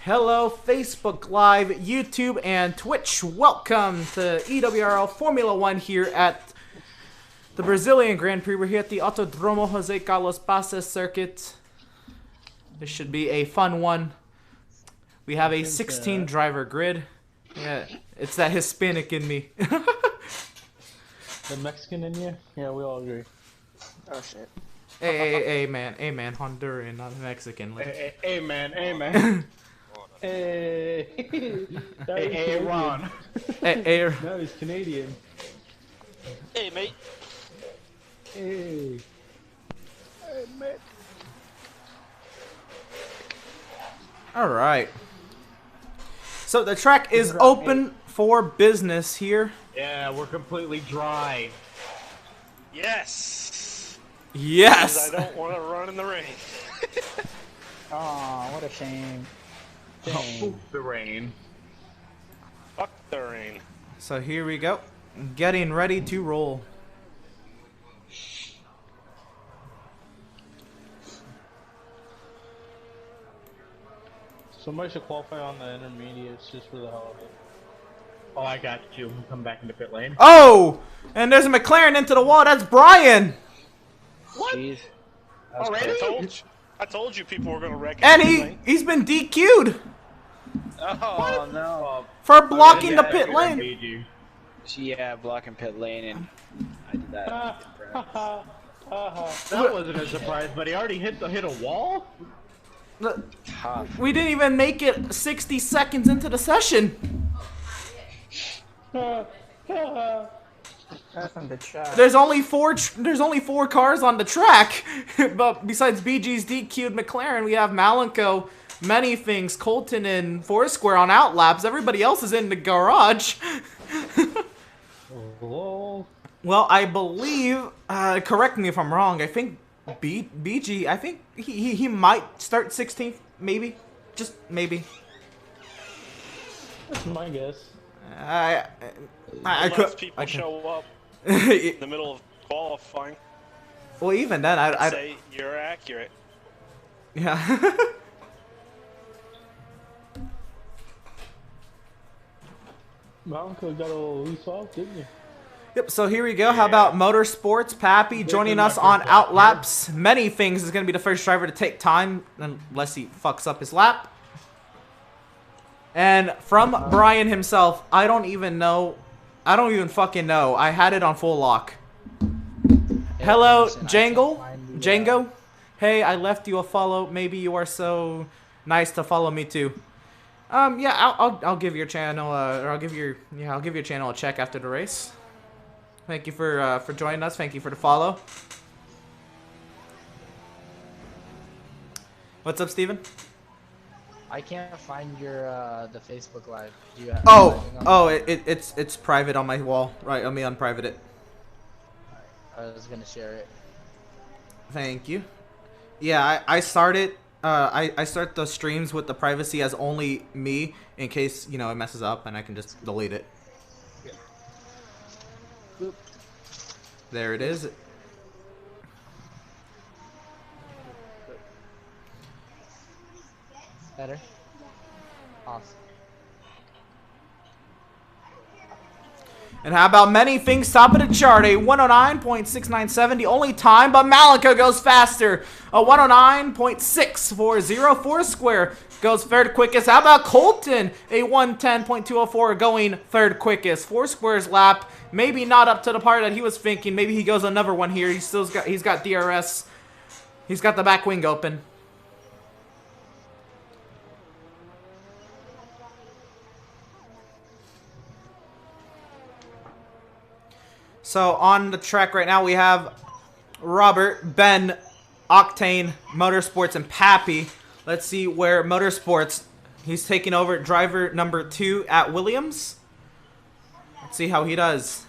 Hello, Facebook Live, YouTube, and Twitch. Welcome to EWRL Formula 1 here at the Brazilian Grand Prix. We're here at the Autodromo Jose Carlos Passes circuit. This should be a fun one. We have a 16 driver grid. Yeah, it's that Hispanic in me. The Mexican in you? Yeah, we all agree. Oh shit. Hey, man, Honduran, not Mexican. Hey, man. Hey, hey, Ron. Hey, No, he's Canadian. Hey, mate. Hey. Hey, mate. all right. So the track is open for business here. Yeah, we're completely dry. Yes. Yes. 'Cause I don't want to run in the rain. Aw, what a shame. Oh, the rain. Fuck the rain. So here we go. Getting ready to roll. Somebody should qualify on the intermediates just for the hell of it. Oh, I got you. Come back into pit lane. Oh! And there's a McLaren into the wall. That's Brian! What? Jeez. Already? I told you people were gonna wreck it. And he's been DQ'd Oh no. for blocking the pit lane. Yeah, blocking pit lane, and I did that. That wasn't a surprise, but he already hit a wall? Tough. We didn't even make it 60 seconds into the session. That's on the track. There's only four cars on the track, but besides BG's DQ'd McLaren, we have Malenko, Many Things, Colton, and Foursquare on outlaps. Everybody else is in the garage. Oh. Well, I believe, correct me if I'm wrong, I think BG, I think he might start 16th, maybe, just maybe. That's my guess. I Unless could. people show up Well, in the middle of qualifying. even then, I Say you're accurate. yeah. Malcolm got a little loose off, didn't you? Yep, so here we go. How about Motorsports? Pappy joining us on outlaps. Many Things is going to be the first driver to take time, unless he fucks up his lap. And from Brian himself, I don't even fucking know. I had it on full lock. Hello, Django. Hey, I left you a follow. Maybe you are so nice to follow me too. Yeah, I'll give your channel, or I'll give your channel a check after the race. Thank you for joining us. Thank you for the follow. What's up, Steven? I can't find your the Facebook Live. Do you have It's private on my wall. Right, let me unprivate it. I was gonna share it. Thank you. Yeah, I started. I start the streams with the privacy as only me, in case it messes up, and I can just delete it. Boop. There it is. Better. Awesome. And how about Many Things top of the chart? A 109.697, the only time, but Malenko goes faster. A 109.640. Foursquare goes third quickest. How about Colton? A 110.204 going third quickest. Foursquare's lap, maybe not up to the part that he was thinking. Maybe he goes another one here. He's got DRS. He's got the back wing open. So on the track right now we have Robert, Ben, Octane, Motorsports, and Pappy. Let's see where Motorsports, he's taking over driver number 2 at Williams. Let's see how he does.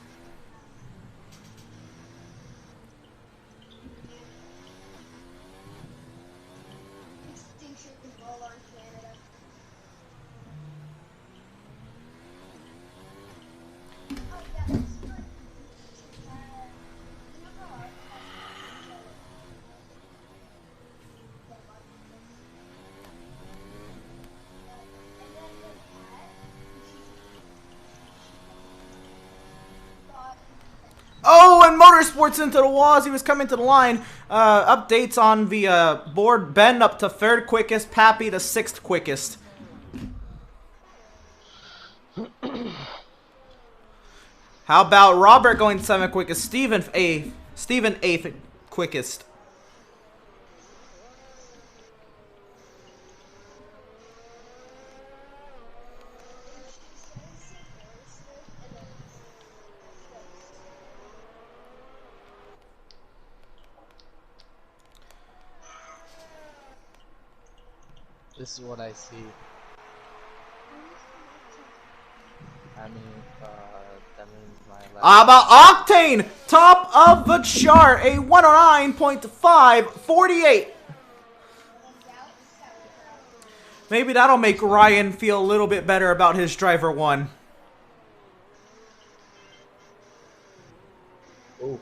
Motorsports into the wall as he was coming to the line. Updates on the board. Ben up to 3rd quickest. Pappy to 6th quickest. How about Robert going 7th quickest? Steven 8th quickest. This is what I see. I mean, that means my life. How about Octane? Top of the chart. A 109.548. Maybe that'll make Ryan feel a little bit better about his driver 1. Ooh.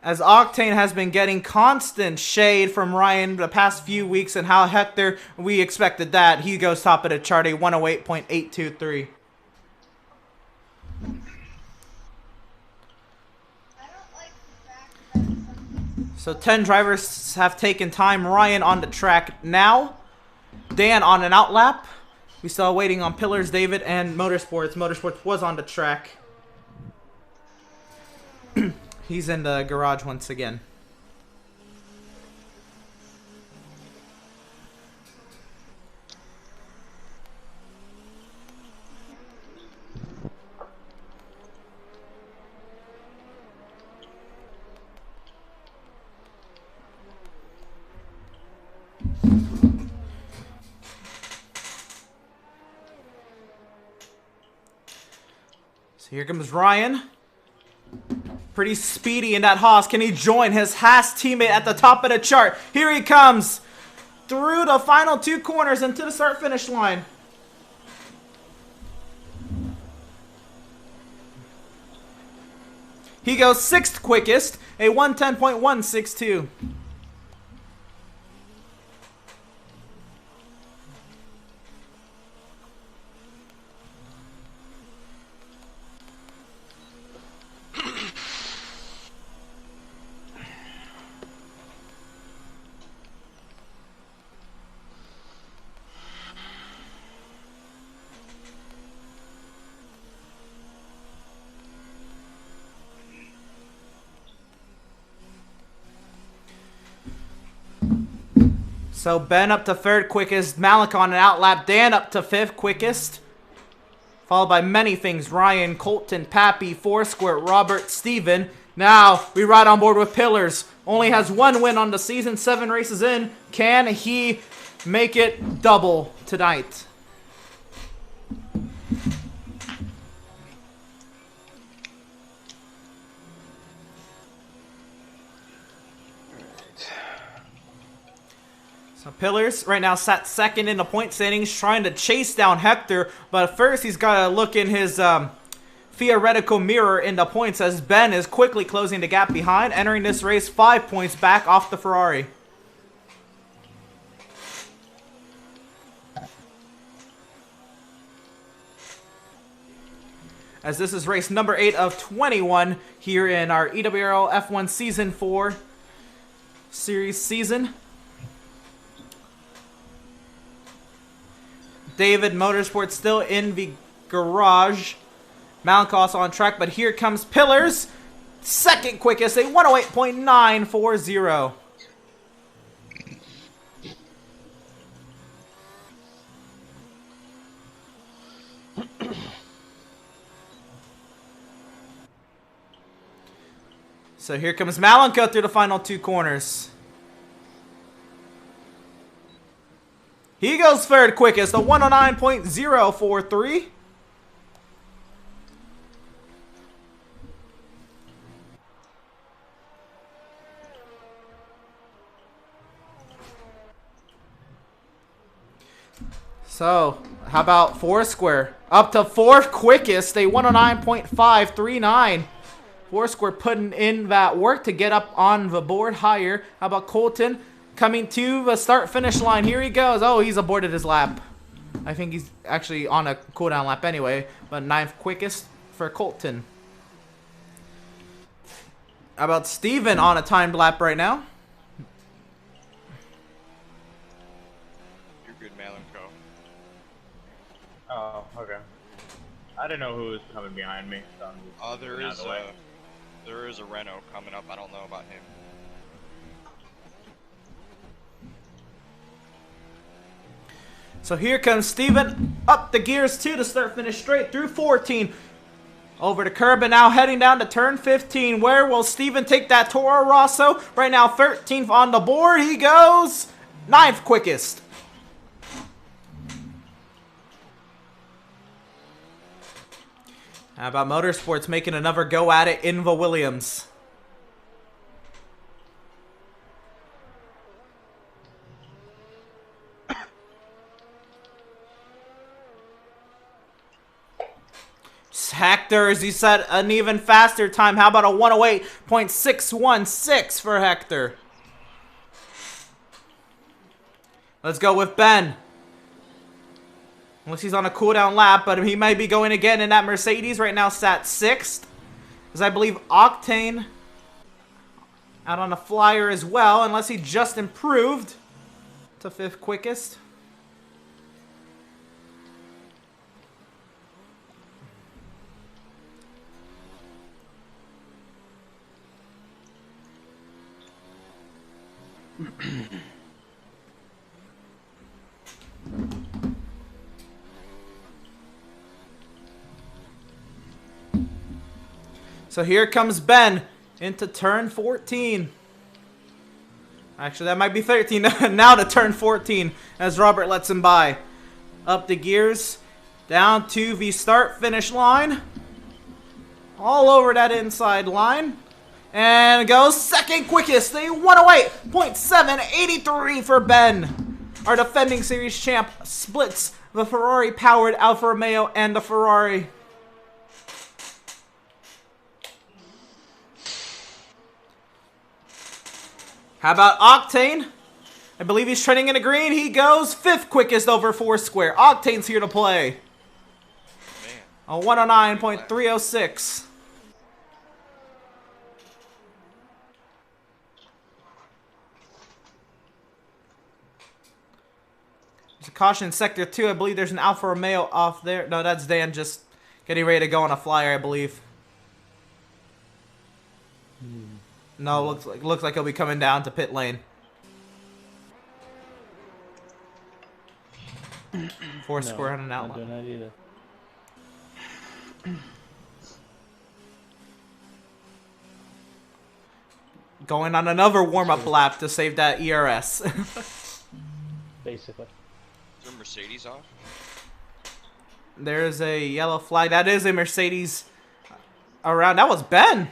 As Octane has been getting constant shade from Ryan the past few weeks, and how Hector, we expected that. He goes top of the chart, a 108.823. So 10 drivers have taken time. Ryan on the track now. Dan on an outlap. We still waiting on Pillars, David, and Motorsports. Motorsports was on the track. He's in the garage once again. So here comes Ryan. Pretty speedy in that Haas. Can he join his Haas teammate at the top of the chart? Here he comes through the final 2 corners into the start-finish line. He goes 6th quickest, a 110.162. So Ben up to 3rd quickest, Malik on an outlap, Dan up to 5th quickest. Followed by many things, Ryan, Colton, Pappy, Foursquare, Robert, Steven. Now we ride on board with Pillars. Only has 1 win on the season, 7 races in. Can he make it double tonight? So Pillars right now sat 2nd in the point standings, trying to chase down Hector. But first he's got to look in his theoretical mirror in the points, as Ben is quickly closing the gap behind, entering this race 5 points back off the Ferrari. As this is race number 8 of 21 here in our EWRL F1 Season 4 Series season. David Motorsports still in the garage. Malankos on track, but here comes Pillars. 2nd quickest, a 108.940. So here comes Malenko through the final 2 corners. He goes 3rd quickest, a 109.043. So, how about Foursquare? Up to 4th quickest, a 109.539. Foursquare putting in that work to get up on the board higher. How about Colton coming to the start-finish line? Here he goes. Oh, he's aborted his lap. I think he's actually on a cooldown lap anyway. But 9th quickest for Colton. How about Steven on a timed lap right now? You're good, Malin Co. Oh, okay. I didn't know who was coming behind me. So I'm just moving out of the way. There is a Renault coming up. I don't know about him. So here comes Steven up the gears too to start finish straight through 14. Over the curb and now heading down to turn 15. Where will Steven take that Toro Rosso? Right now 13th on the board. He goes 9th quickest. How about Motorsports making another go at it? Inva Williams. Hector, as he set an even faster time. How about a 108.616 for Hector? Let's go with Ben. Unless he's on a cooldown lap, but he might be going again in that Mercedes. Right now sat 6th. As I believe Octane out on a flyer as well, unless he just improved to 5th quickest. So here comes Ben into turn 14. Actually, that might be 13. Now to turn 14 as Robert lets him by. Up the gears, down to the start-finish line. All over that inside line. And goes 2nd quickest. The 108.783 for Ben. Our defending series champ splits the Ferrari-powered Alfa Romeo and the Ferrari. How about Octane? I believe he's trending in the green. He goes 5th quickest over Foursquare. Octane's here to play. A 109.306. There's a caution in sector 2. I believe there's an Alfa Romeo off there. No, that's Dan just getting ready to go on a flyer, I believe. No, looks like he'll be coming down to pit lane. Foursquare on an outlet. Not doing that either. Going on another warm-up lap to save that ERS. Basically. Is there a Mercedes off? There's a yellow flag. That is a Mercedes around. That was Ben.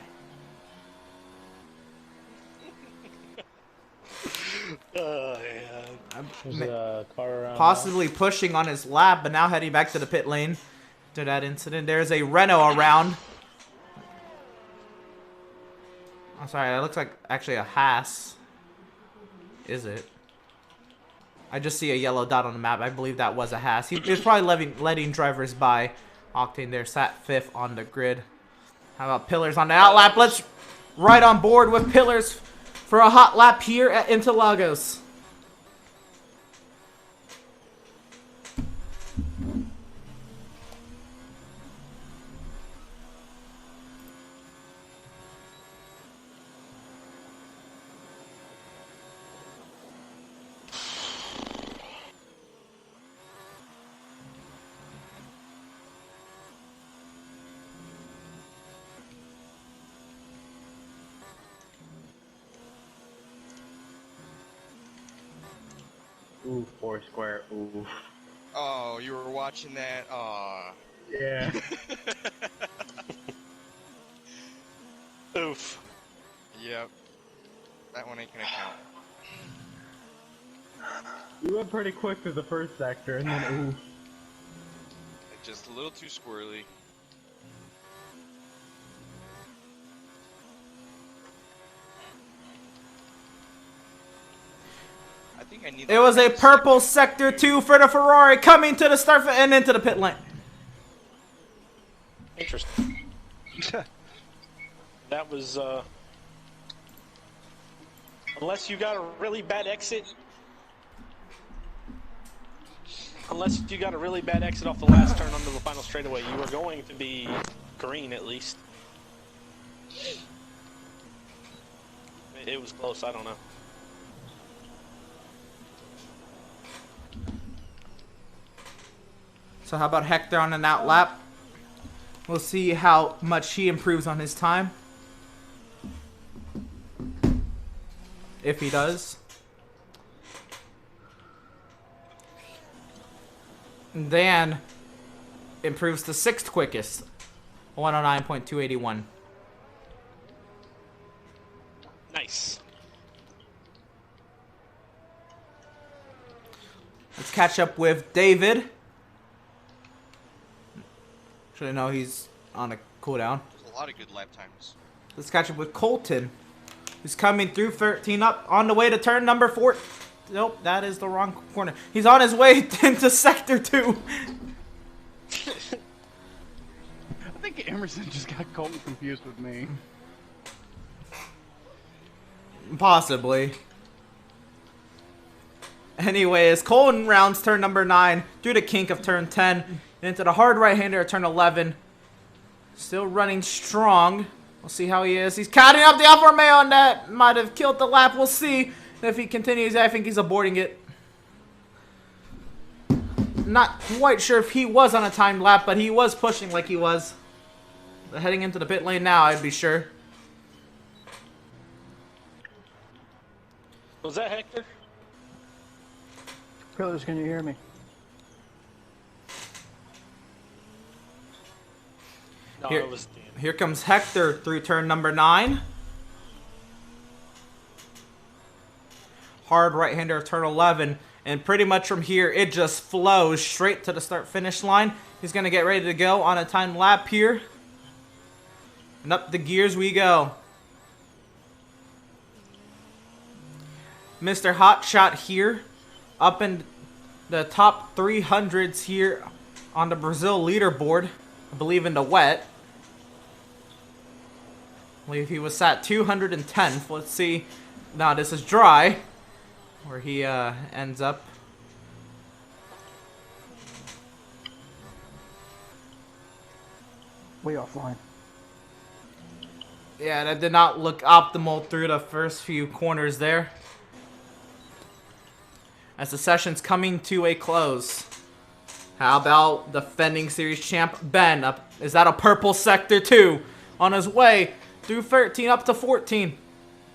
There's a car around Possibly pushing on his lap, but now heading back to the pit lane to that incident. There's a Renault around. I'm sorry, that looks like actually a Haas. Is it? I just see a yellow dot on the map. I believe that was a Haas. He was probably letting drivers by. Octane there sat 5th on the grid. How about Pillars on the outlap? Let's ride on board with Pillars for a hot lap here at Interlagos. Ooh, Foursquare. Ooh. Oh, you were watching that? Aw. Yeah. Oof. Yep. That one ain't gonna count. You went pretty quick through the first sector, and then ooh. It's just a little too squirrely. I think I need. It was a purple sector 2 for the Ferrari coming to the start and into the pit lane. Interesting. That was Unless you got a really bad exit. Unless you got a really bad exit off the last turn onto the final straightaway, you are going to be green at least. It was close, I don't know. So how about Hector on an out lap? We'll see how much he improves on his time. If he does. Dan improves to 6th quickest. 109.281. Nice. Let's catch up with David. Actually, no, he's on a cooldown. There's a lot of good lap times. Let's catch up with Colton, who's coming through 13 up on the way to turn number 4. Nope, that is the wrong corner. He's on his way into Sector 2. I think Emerson just got Colton confused with me. Possibly. Anyways, Colton rounds turn number 9 through the kink of turn 10 into the hard right-hander at turn 11. Still running strong. We'll see how he is. He's counting up the Alfa Romeo, and that might have killed the lap. We'll see if he continues. I think he's aborting it. Not quite sure if he was on a timed lap, but he was pushing like he was. Heading into the pit lane now, I'd be sure. Was that Hector? Pillars, can you hear me? No, Here- it was Dan. Here comes Hector through turn number 9. Hard right-hander of turn 11. And pretty much from here, it just flows straight to the start-finish line. He's going to get ready to go on a timed lap here. And up the gears we go. Mr. Hotshot here. Up in the top 300s here on the Brazil leaderboard. I believe in the wet. I believe he was at 210th. Let's see. Now this is dry. Where he ends up. Way offline. Yeah, that did not look optimal through the first few corners there. As the session's coming to a close. How about defending series champ Ben? Is that a purple sector 2? On his way through 13 up to 14.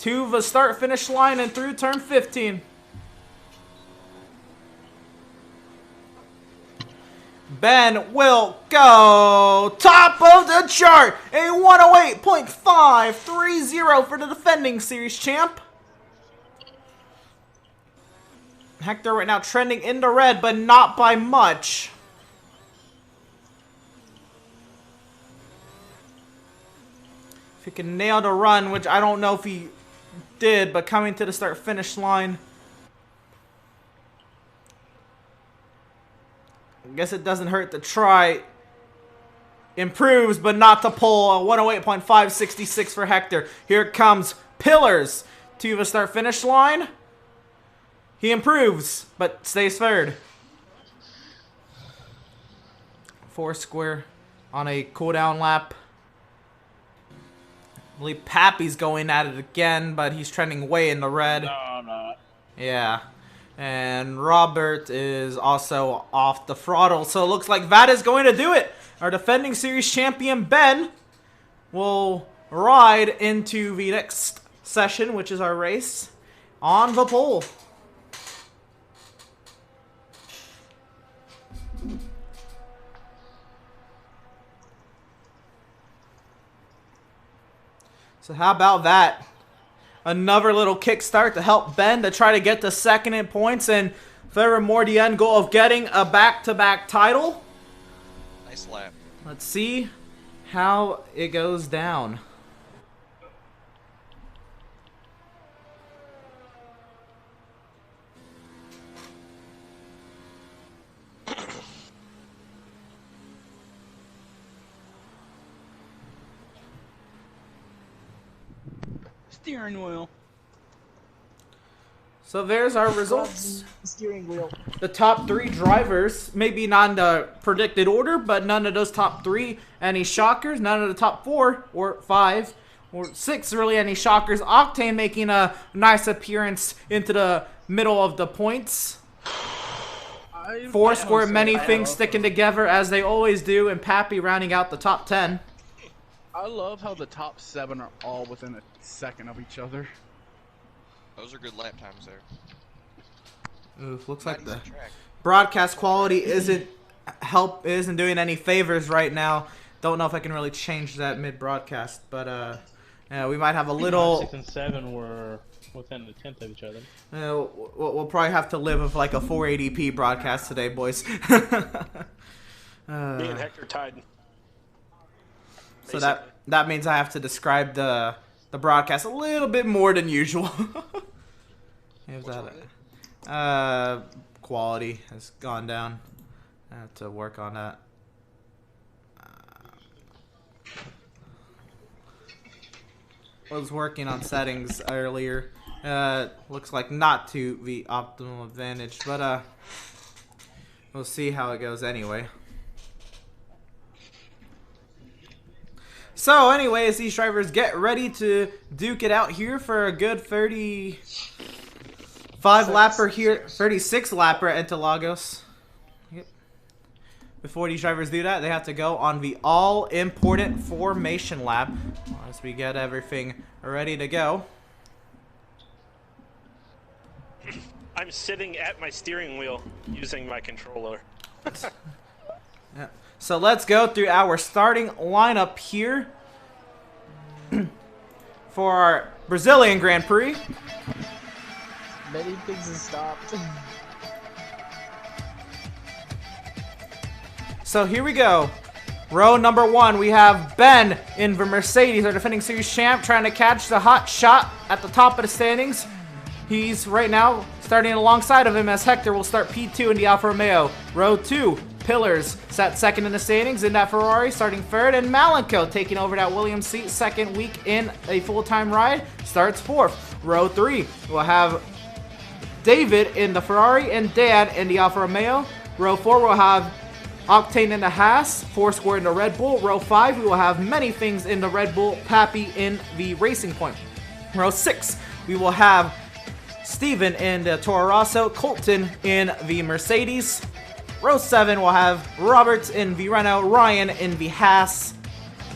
To the start finish line and through turn 15. Ben will go top of the chart. A 108.530 for the defending series champ. Hector right now trending into red, but not by much. If he can nail the run, which I don't know if he did, but coming to the start-finish line. I guess it doesn't hurt to try. Improves, but not to pull. A 108.566 for Hector. Here comes Pillars to the start-finish line. He improves, but stays third. Foursquare on a cooldown lap. I believe Pappy's going at it again, but he's trending way in the red. No, I'm not. Yeah. And Robert is also off the throttle. So it looks like that is going to do it. Our defending series champion, Ben, will ride into the next session, which is our race, on the pole. So how about that? Another little kickstart to help Ben to try to get to second in points and furthermore the end goal of getting a back-to-back title. Nice lap. Let's see how it goes down. Steering wheel. So there's our results. Steering wheel. The top 3 drivers, maybe not in the predicted order, but none of those top 3 any shockers. None of the top 4 or 5 or 6 really any shockers. Octane making a nice appearance into the middle of the points. Foursquare, many things sticking together as they always do, and Pappy rounding out the top 10. I love how the top 7 are all within a second of each other. Those are good lap times there. Oof, looks like the Not even track. broadcast quality isn't doing any favors right now. Don't know if I can really change that mid-broadcast, but yeah, we might have a little. 6 and 7 were within a tenth of each other. We'll probably have to live with like a 480p broadcast today, boys. Me and Hector tied. So that means I have to describe the broadcast a little bit more than usual. Here's that. Quality has gone down. I have to work on that. Was working on settings earlier. Looks like not to the optimal advantage, but we'll see how it goes anyway. So anyways, these drivers get ready to duke it out here for a good 35 lapper here, 36 lapper at Interlagos. Yep. Before these drivers do that, they have to go on the all-important formation lap as we get everything ready to go. I'm sitting at my steering wheel using my controller. Yeah. So let's go through our starting lineup here for our Brazilian Grand Prix. Many things have stopped. So here we go. Row number 1, we have Ben in the Mercedes, our defending series champ, trying to catch the hot shot at the top of the standings. He's right now starting alongside of him as Hector will start P2 in the Alfa Romeo. Row 2, Pillars sat second in the standings in that Ferrari, starting third, and Malenko taking over that Williams seat second week in a full-time ride, starts fourth. Row 3, we'll have David in the Ferrari and Dan in the Alfa Romeo. Row 4, we'll have Octane in the Haas, Foursquare in the Red Bull. Row 5, we will have many things in the Red Bull, Pappy in the Racing Point. Row 6, we will have Steven in the Toro Rosso, Colton in the Mercedes. Row 7, we'll have Roberts in the Renault, Ryan in the Haas.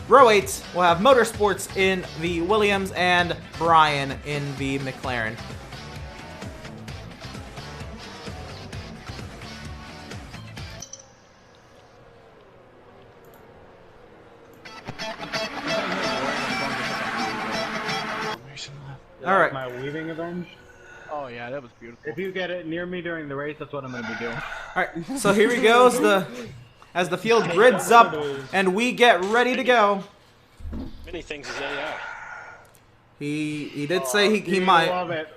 Row 8, we'll have Motorsports in the Williams, and Brian in the McLaren. All right. My weaving avenge. Oh yeah, that was beautiful. If you get it near me during the race, that's what I'm going to be doing. All right, so here he goes. As the field grids up, and we get ready to go. Many things is AI. He did say he might. Love it.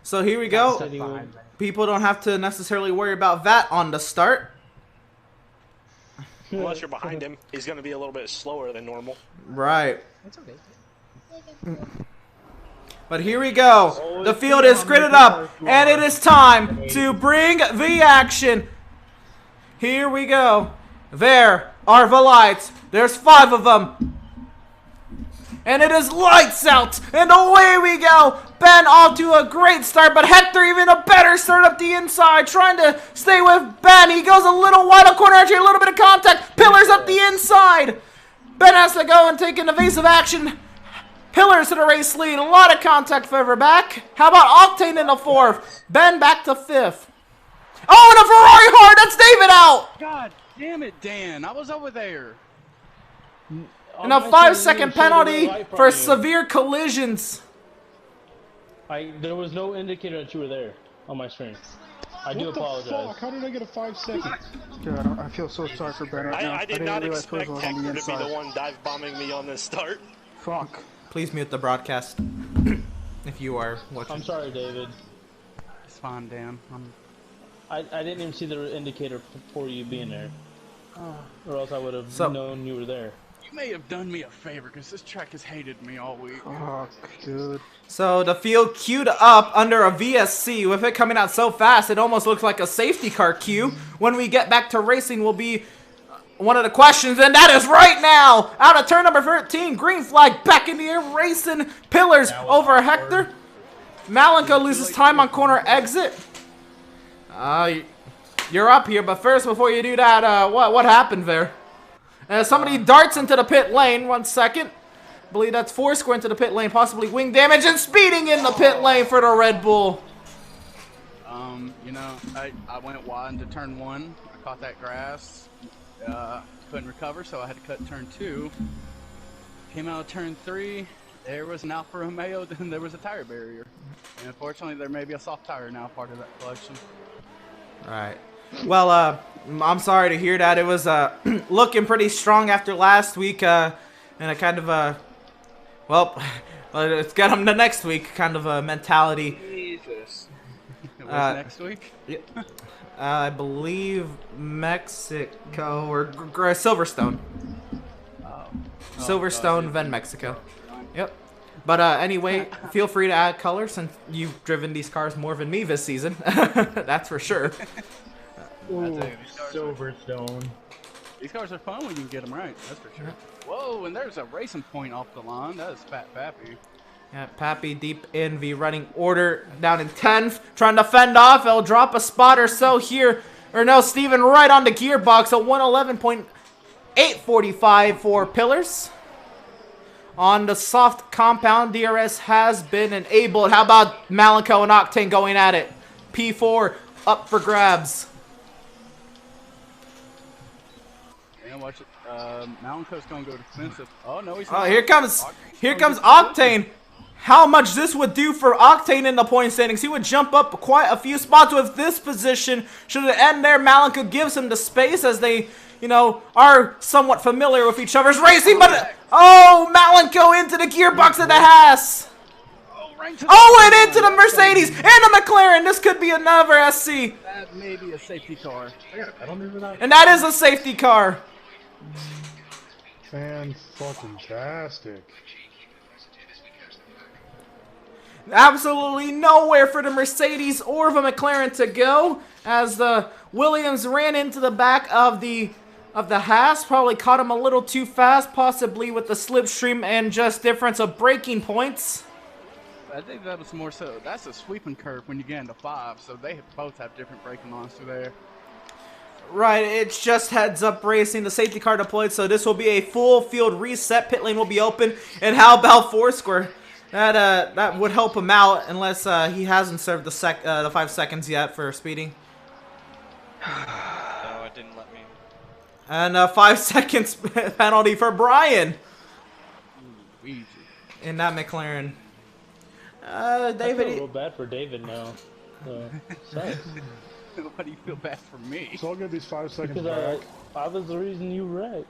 So here we go. People don't have to necessarily worry about that on the start. Unless you're behind him, he's going to be a little bit slower than normal. Right. It's okay. But here we go. The field is gridded up, and it is time to bring the action. Here we go. There are the lights. There's 5 of them. And it is lights out, and away we go. Ben off to a great start, but Hector even a better start up the inside, trying to stay with Ben. He goes a little wide up corner, actually a little bit of contact. Pillars up the inside. Ben has to go and take an evasive action. Pillars to the race lead. A lot of contact further back. How about Octane in the 4th? Ben back to 5th. Oh, and a Ferrari hard. That's David out. God damn it, Dan. I was over there. And a 5-second penalty for severe collisions. There was no indicator that you were there on my screen. I do apologize. Fuck? How did I get a 5 second? God, I feel so sorry for Ben right now. I did not realize expect Twizzle was on Hector the to be inside. the one dive bombing me on this start. Fuck. Please mute the broadcast if you are watching. I'm sorry, David. It's fine, Dan. I didn't even see the indicator for you being there. Or else I would have known you were there. You may have done me a favor, because this track has hated me all week. Fuck, dude. So the field queued up under a VSC. With it coming out so fast, it almost looks like a safety car queue. When we get back to racing will be one of the questions, and that is right now. Out of turn number 13, green flag back in the air, racing Pillars over Hector. Malenko loses time on corner exit. You're up here, but first, before you do that, what happened there? Somebody darts into the pit lane. 1 second. I believe that's Foursquare into the pit lane, possibly wing damage, and speeding in the pit lane for the Red Bull. You know, I went wide into turn 1. I caught that grass. Couldn't recover, so I had to cut turn 2. Came out of turn 3. There was an Alfa Romeo, then there was a tire barrier. And unfortunately, there may be a soft tire now part of that collection. Alright. Well, I'm sorry to hear that. It was looking pretty strong after last week, and a kind of well, let's get them the next week kind of a mentality. Jesus. What's next week? Yeah. I believe Mexico or Silverstone. Silverstone, then Mexico. Yep. But anyway, feel free to add color since you've driven these cars more than me this season. That's for sure. Ooh, Silverstone. These cars are fun when you can get them right, that's for sure. Whoa, and there's a racing point off the line. That is Fat Pappy. Yeah, Pappy deep in the running order, down in 10th, trying to fend off. He'll drop a spot or so here. Or no, Steven right on the gearbox, a 111.845 for Pillars. On the soft compound, DRS has been enabled. How about Malenko and Octane going at it? P4 up for grabs. And watch it. Malenko's gonna go defensive. Oh no, he's not. Oh, here comes Octane. How much this would do for Octane in the point standings. He would jump up quite a few spots with this position. Should it end there, Malenko gives him the space as they, you know, are somewhat familiar with each other's racing. But, oh, Malenko into the gearbox of the Haas. Oh, and into the Mercedes and the McLaren. This could be another SC. That may be a safety car. And that is a safety car. Fan-fucking-tastic. Absolutely nowhere for the Mercedes or the McLaren to go, as the Williams ran into the back of the Haas. Probably caught him a little too fast, possibly with the slipstream and just difference of braking points. I think that was more so. That's a sweeping curve when you get into 5, so they both have different braking lines through there. Right, it's just heads up racing. The safety car deployed, so this will be a full field reset. Pit lane will be open. And how about Foursquare? That would help him out unless he hasn't served the 5 seconds yet for speeding. No, it didn't let me. And 5 seconds penalty for Brian. Ooh, easy. In that McLaren. I feel a David. little bad for David now. Sucks. Why do you feel bad for me? So I'll get these 5 seconds Because back. I was the reason you wrecked.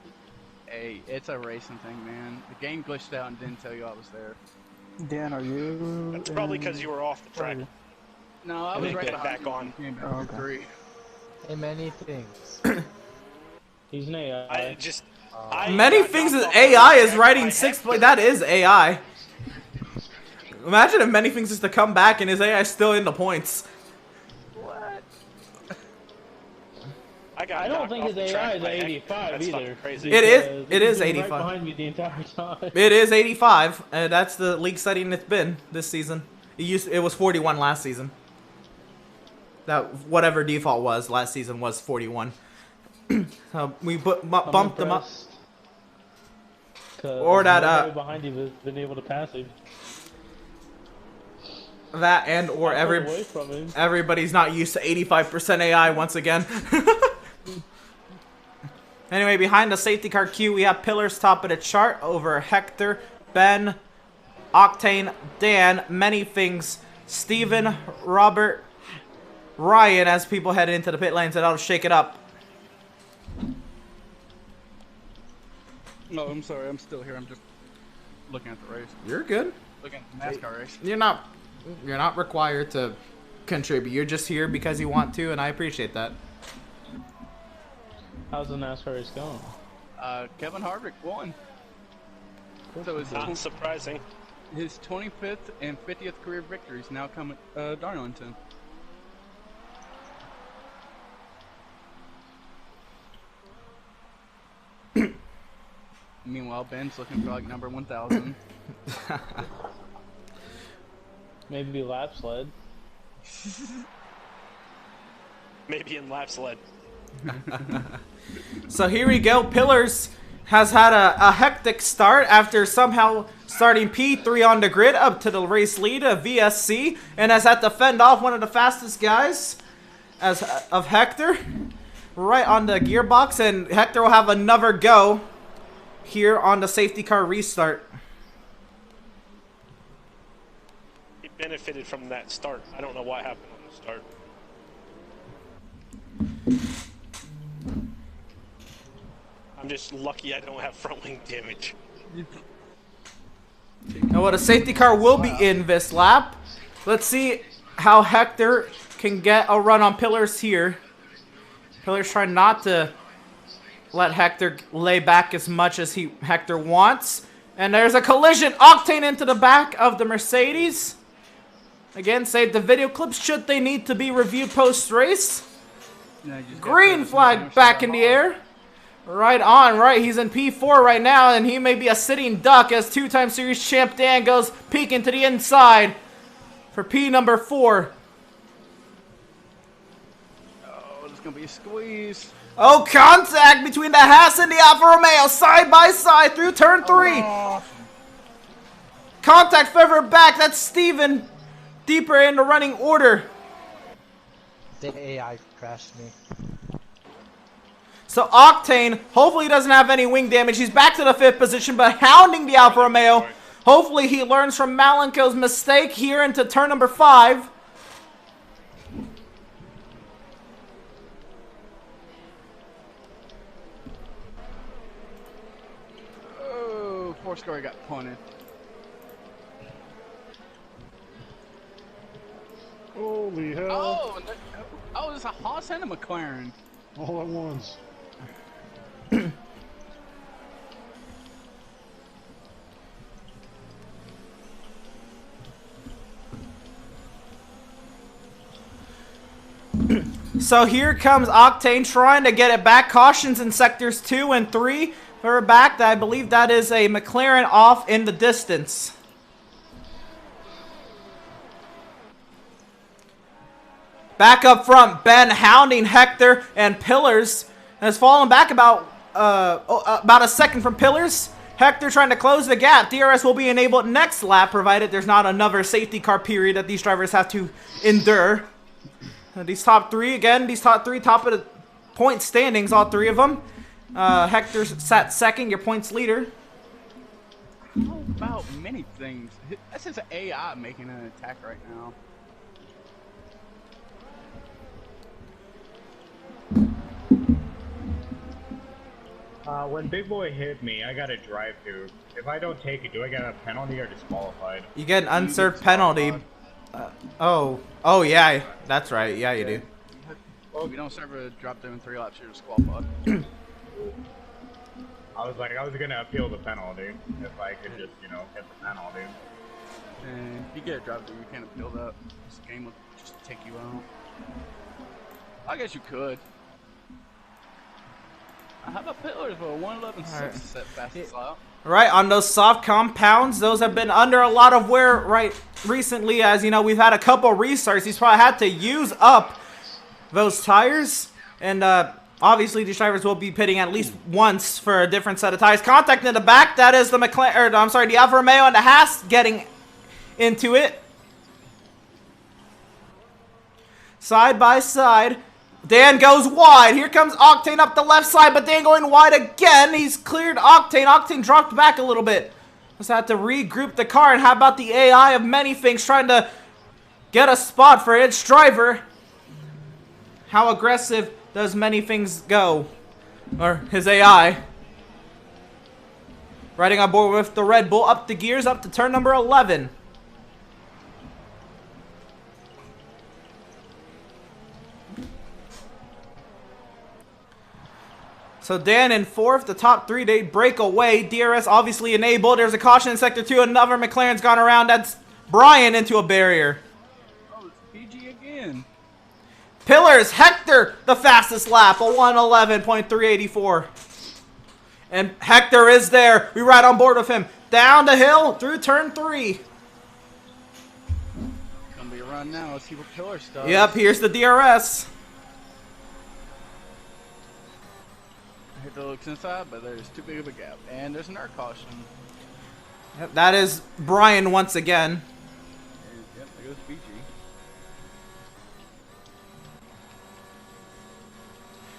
Hey, it's a racing thing, man. The game glitched out and didn't tell you I was there. Dan, are you? That's probably because you were off the track. No, I was think right get behind back you on. when you came Oh, back to okay. 3. Hey, many things. He's an AI. I just. I Many got things knocked is off the AI is track riding by 6th Hector. place. That is AI. Imagine if Many Things is to come back and his AI is still in the points. What? I don't think his AI is at 85 That's either. fucking crazy. It is. Because It is he's been 85. Right behind me the entire time. It is 85. That's the league setting it's been this season. It was 41 last season. That whatever default was last season was 41. So we bumped them up. Or that nobody behind you has been able to pass him. That and or I pulled away from him. everybody's not used to 85% AI once again. Anyway, behind the safety car queue, we have Pillars top of the chart over Hector, Ben, Octane, Dan, Many Things, Steven, Robert, Ryan, as people head into the pit lanes, and that'll shake it up. No, I'm sorry. I'm still here. I'm just looking at the race. You're good. Looking at the NASCAR race. You're not required to contribute. You're just here because you want to, and I appreciate that. How's the NASCAR race going? Kevin Harvick won. So Not surprising. his 25th and 50th career victories now come at Darlington. Meanwhile, Ben's looking for like number 1,000. Maybe lap sled. Maybe in lap sled. So here we go. Pillars has had a hectic start after somehow starting P3 on the grid up to the race lead of VSC, and has had to fend off one of the fastest guys of Hector right on the gearbox, and Hector will have another go here on the safety car restart. He benefited from that start. I don't know what happened on the start. I'm just lucky I don't have front wing damage. And what a safety car will be in this lap. Let's see how Hector can get a run on Pillars here. Pillars trying not to let Hector lay back as much as Hector wants. And there's a collision. Octane into the back of the Mercedes. Again, save the video clips should they need to be reviewed post-race. Green flag back in the air. Right on, right. He's in P4 right now, and he may be a sitting duck as two-time series champ Dan goes peeking to the inside for P number 4. Oh, there's gonna be a squeeze. Oh, contact between the Haas and the Alfa Romeo side by side through turn 3. Oh. Contact further back. That's Steven deeper in the running order. The AI crashed me. So Octane, hopefully he doesn't have any wing damage. He's back to the 5th position, but hounding the Alfa Romeo. Hopefully he learns from Malenko's mistake here into turn number 5. Oh, four-story got punted. Holy hell. Oh, there's a Haas and a McLaren. All at once. So here comes Octane trying to get it back. Cautions in sectors 2 and 3 for her back. I believe that is a McLaren off in the distance. Back up front, Ben hounding Hector, and Pillars has fallen back about a second from Pillars. Hector trying to close the gap. DRS will be enabled next lap, provided there's not another safety car period that these drivers have to endure. These top 3, again, top of the point standings, all 3 of them. Hector sat 2nd, your points leader. How about many things? That's his AI making an attack right now. When Big Boy hit me, I got a drive through. If I don't take it, do I get a penalty or disqualified? You get an unserved penalty. Oh yeah, that's right. Yeah, you do. Well, if you don't serve a drop through in 3 laps, you're disqualified. I was gonna appeal the penalty if I could just, get the penalty. And if you get a drop through, you can't appeal that. This game will just take you out. I guess you could. How about Pillars for a 1:11.6 set fastest lap? Right, on those soft compounds, those have been under a lot of wear right recently, as we've had a couple restarts. He's probably had to use up those tires, and obviously these drivers will be pitting at least once for a different set of tires. Contact in the back, that is the the Alfa Romeo and the Haas getting into it. Side by side. Dan goes wide. Here comes Octane up the left side, but Dan going wide again. He's cleared Octane. Octane dropped back a little bit. Just had to regroup the car. And how about the AI of many things trying to get a spot for its driver? How aggressive does many things go? Or his AI. Riding on board with the Red Bull. Up the gears, up to turn number 11. So Dan in 4th, the top 3 they break away. DRS obviously enabled. There's a caution in sector 2. Another McLaren's gone around. That's Brian into a barrier. Oh, it's PG again. Pillars, Hector, the fastest lap, a 1:11.384. And Hector is there. We ride on board with him. Down the hill through turn 3. Gonna be a run now. Let's see what Pillars does. Yep, here's the DRS. I hit the looks inside, but there's too big of a gap. And there's an air caution. Yep, that is Brian once again. And, yep, there goes PG.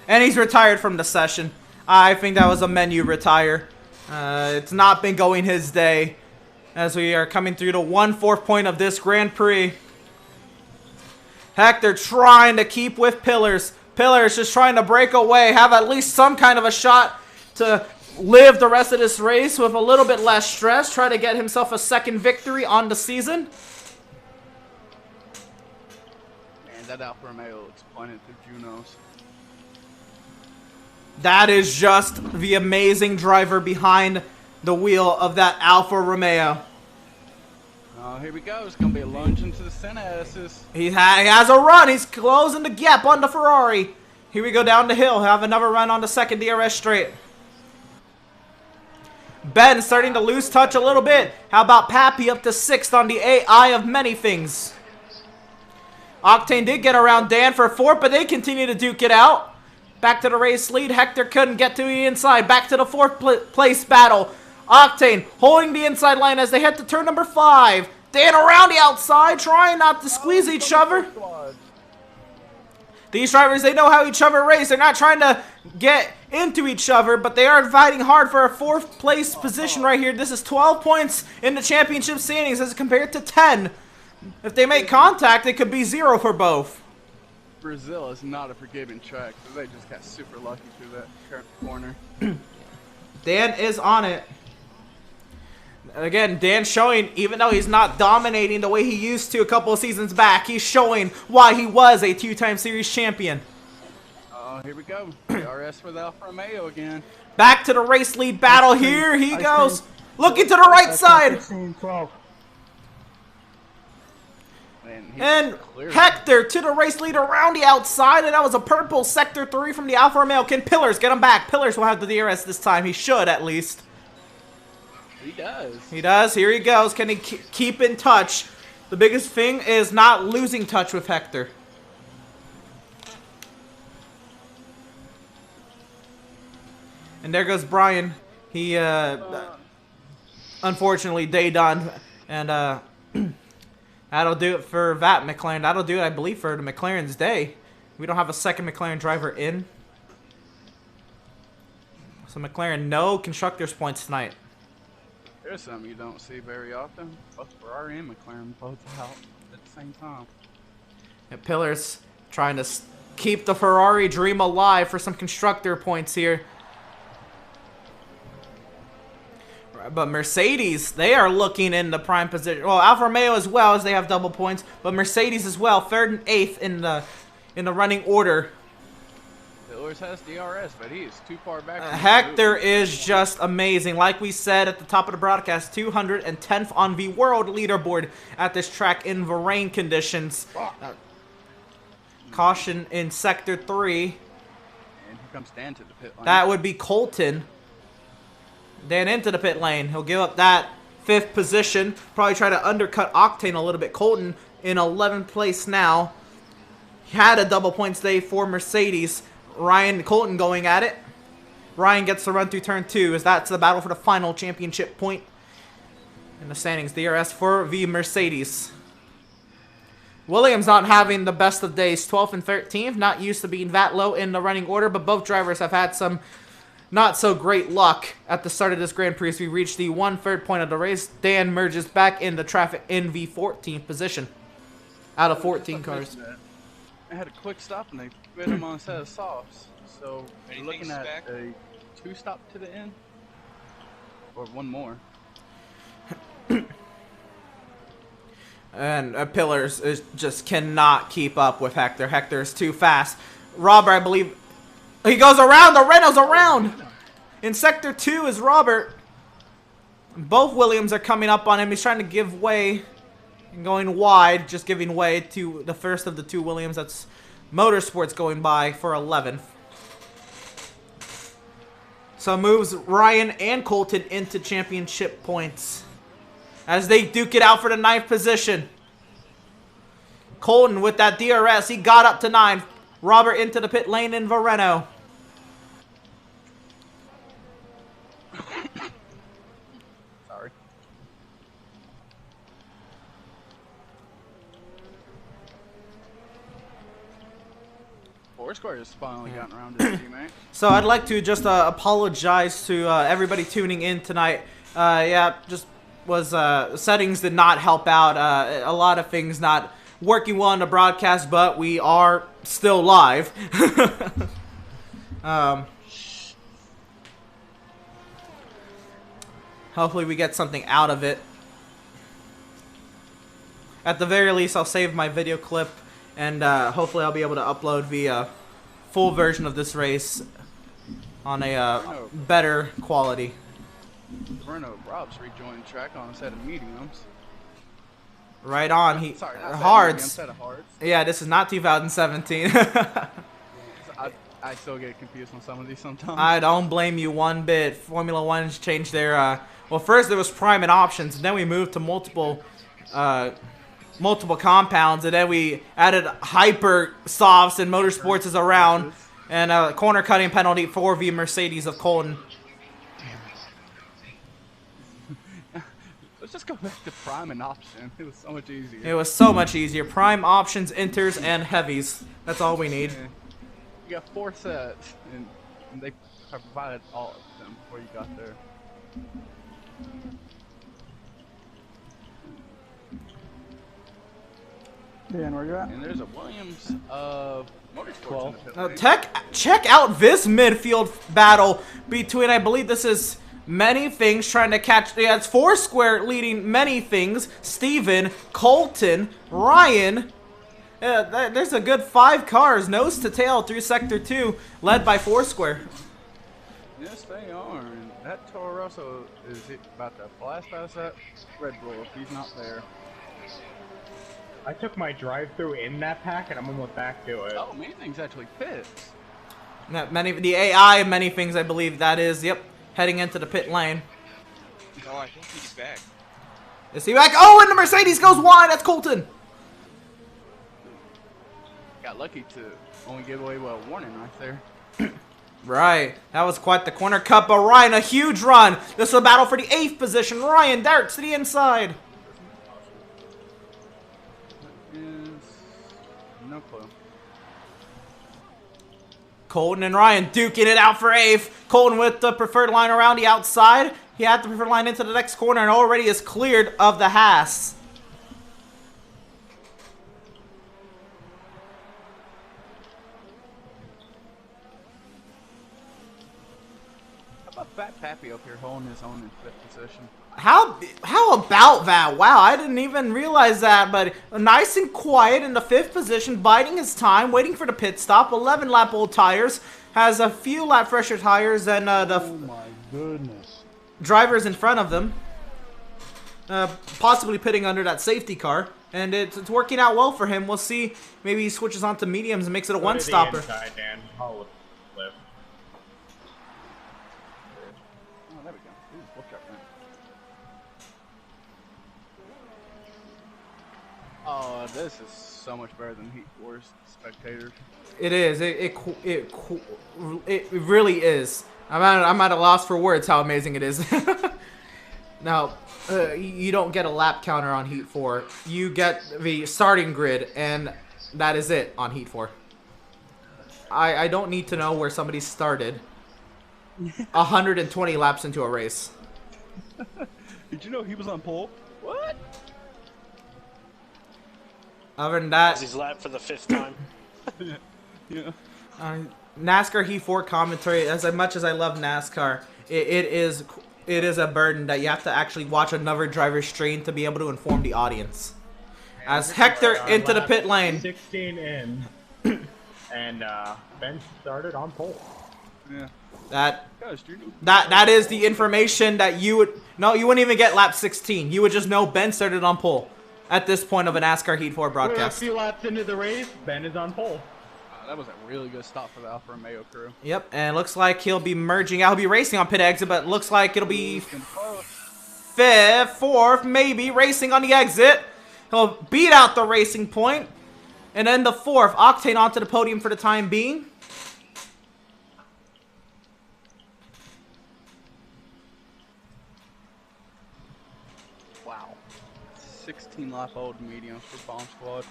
And he's retired from the session. I think that was a menu retire. It's not been going his day as we are coming through to 1/4 point of this Grand Prix. Hector trying to keep with Pillars. Pillars just trying to break away, have at least some kind of a shot to live the rest of this race with a little bit less stress. Try to get himself a second victory on the season. Man, that Alfa Romeo looks pointed through Junos. That is just the amazing driver behind the wheel of that Alfa Romeo. Oh, here we go. It's going to be a lunge into the Senna's. He has a run. He's closing the gap on the Ferrari. Here we go down the hill. Have another run on the second DRS straight. Ben starting to lose touch a little bit. How about Pappy up to 6th on the AI of many things. Octane did get around Dan for 4th, but they continue to duke it out. Back to the race lead. Hector couldn't get to the inside. Back to the 4th place battle. Octane holding the inside line as they head to turn number 5. Dan around the outside, trying not to squeeze each other. These drivers, they know how each other race. They're not trying to get into each other, but they are fighting hard for a 4th place position right here. This is 12 points in the championship standings as compared to 10. If they make contact, it could be 0 for both. Brazil is not a forgiving track, so they just got super lucky through that corner. Dan is on it. Again, Dan showing, even though he's not dominating the way he used to a couple of seasons back, he's showing why he was a 2-time series champion. Oh, here we go. DRS for the Alfa Romeo again. Back to the race lead battle. Here he goes. Looking to the right side. 16, 12. Man, And Hector to the race lead around the outside, and that was a purple sector 3 from the Alfa Romeo. Can Pillars get him back? Pillars will have the DRS this time. He should, at least. He does. He does. Here he goes. Can he keep in touch? The biggest thing is not losing touch with Hector. And there goes Brian. He, unfortunately, day done. And, that'll do it for that McLaren. That'll do it, I believe, for the McLaren's day. We don't have a second McLaren driver in. So McLaren, no constructors points tonight. There's something you don't see very often. Both Ferrari and McLaren both out at the same time. And Pillars trying to keep the Ferrari dream alive for some constructor points here. But Mercedes, they are looking in the prime position. Well, Alfa Romeo as well, as they have double points. But Mercedes as well, 3rd and 8th in the running order. Pillars has DRS, but he is too far back. Hector is just amazing. Like we said at the top of the broadcast, 210th on the world leaderboard at this track in the rain conditions. Caution in sector 3. And here comes Dan to the pit lane. That would be Colton. Dan into the pit lane. He'll give up that 5th position. Probably try to undercut Octane a little bit. Colton in 11th place now. He had a double points day for Mercedes. Ryan Colton going at it. Ryan gets the run through turn 2 as that's the battle for the final championship point in the standings. DRS for the Mercedes. Williams not having the best of days. 12th and 13th. Not used to being that low in the running order, but both drivers have had some not so great luck at the start of this Grand Prix as we reach the 1/3 point of the race. Dan merges back in the traffic in the 14th position out of 14 cars. I had a quick stop and they put him on a set of softs. So Anything looking at spec? a 2-stop to the end or one more. And Pillars just cannot keep up with Hector. Hector is too fast. Robert, I believe, He goes around. The Renault's around. In Sector 2 is Robert. Both Williams are coming up on him. He's trying to give way. And going wide. Just giving way to the first of the two Williams. That's Motorsports going by for 11th. So moves Ryan and Colton into championship points. As they duke it out for the 9th position. Colton with that DRS. He got up to 9. Robert into the pit lane in Vereno. Sorry. Foursquare has finally gotten around to his teammate. So I'd like to just apologize to everybody tuning in tonight. Yeah, just was settings did not help out. A lot of things not working well on the broadcast, but we are still live. Hopefully we get something out of it. At the very least, I'll save my video clip, and hopefully I'll be able to upload the full version of this race on a better quality. Bruno Rob's rejoined track on a set of mediums. Right on. He Sorry, not hards. set of hards. Yeah, this is not 2017. I still get confused on some of these sometimes. I don't blame you one bit. Formula One's changed their well, first there was prime and options, and then we moved to multiple compounds, and then we added hyper softs, and motorsports is around, and corner cutting penalty for the Mercedes of Colton. Let's just go back to prime and option. It was so much easier. It was so much easier. Prime, options, inters, and heavies. That's all we need. Yeah. You got 4 sets, and they provided all of them before you got there. Yeah, and where you at? And there's a Williams Motorsports in the pit lane. Check out this midfield battle between, I believe this is Many Things trying to catch. Yeah, it's Foursquare leading Many Things. Steven, Colton, Ryan. There's a good 5 cars nose to tail through Sector 2, led by Foursquare. Yes, they are. And that Toro Rosso is about to blast past that Red Bull if he's not there. I took my drive-through in that pack, and I'm almost back to it. Oh, Many Things actually pits. The AI of Many Things, I believe that is. Yep, heading into the pit lane. Oh, I think he's back. Is he back? Oh, and the Mercedes goes wide. That's Colton. Got lucky to only give away a warning right there. Right. That was quite the corner cut, but Ryan, a huge run. This is a battle for the 8th position. Ryan darts to the inside. No clue. Colton and Ryan duking it out for 8th. Colton with the preferred line around the outside. He had the preferred line into the next corner and already is cleared of the Haas. How about Fat Pappy up here holding his own in 5th position? How about that? Wow, I didn't even realize that, but nice and quiet in the 5th position, biding his time, waiting for the pit stop. 11 lap old tires, has a few lap fresher tires than the Oh my goodness. drivers in front of them. Possibly pitting under that safety car, and it's working out well for him. We'll see. Maybe he switches on to mediums and makes it a one-stopper. Inside, Dan. I'll live. Oh, there we go. Ooh, we'll drop that. Oh, this is so much better than Heat Wars Spectators. It is. It really is. I'm at a loss for words how amazing it is. Now, you don't get a lap counter on Heat 4. You get the starting grid, and that is it on Heat 4. I don't need to know where somebody started 120 laps into a race. Did you know he was on pole? What? Other than that, He's lapped for the 5th time. Yeah. NASCAR Heat 4 commentary, as much as I love NASCAR, it is a burden that you have to actually watch another driver's stream to be able to inform the audience. As Hector into the pit lane. 16 in. And Ben started on pole. Yeah. That is the information that you would... No, you wouldn't even get lap 16. You would just know Ben started on pole at this point of a NASCAR Heat 4 We're a broadcast. few laps into the race, Ben is on pole. That was a really good stop for the Alfa Romeo crew. Yep, and it looks like he'll be merging out. He'll be racing on pit exit, but it looks like it'll be fifth, fourth, maybe, racing on the exit. He'll beat out the racing point. And then the fourth, Octane onto the podium for the time being. Wow. 16 lap old medium for Bomb Squad.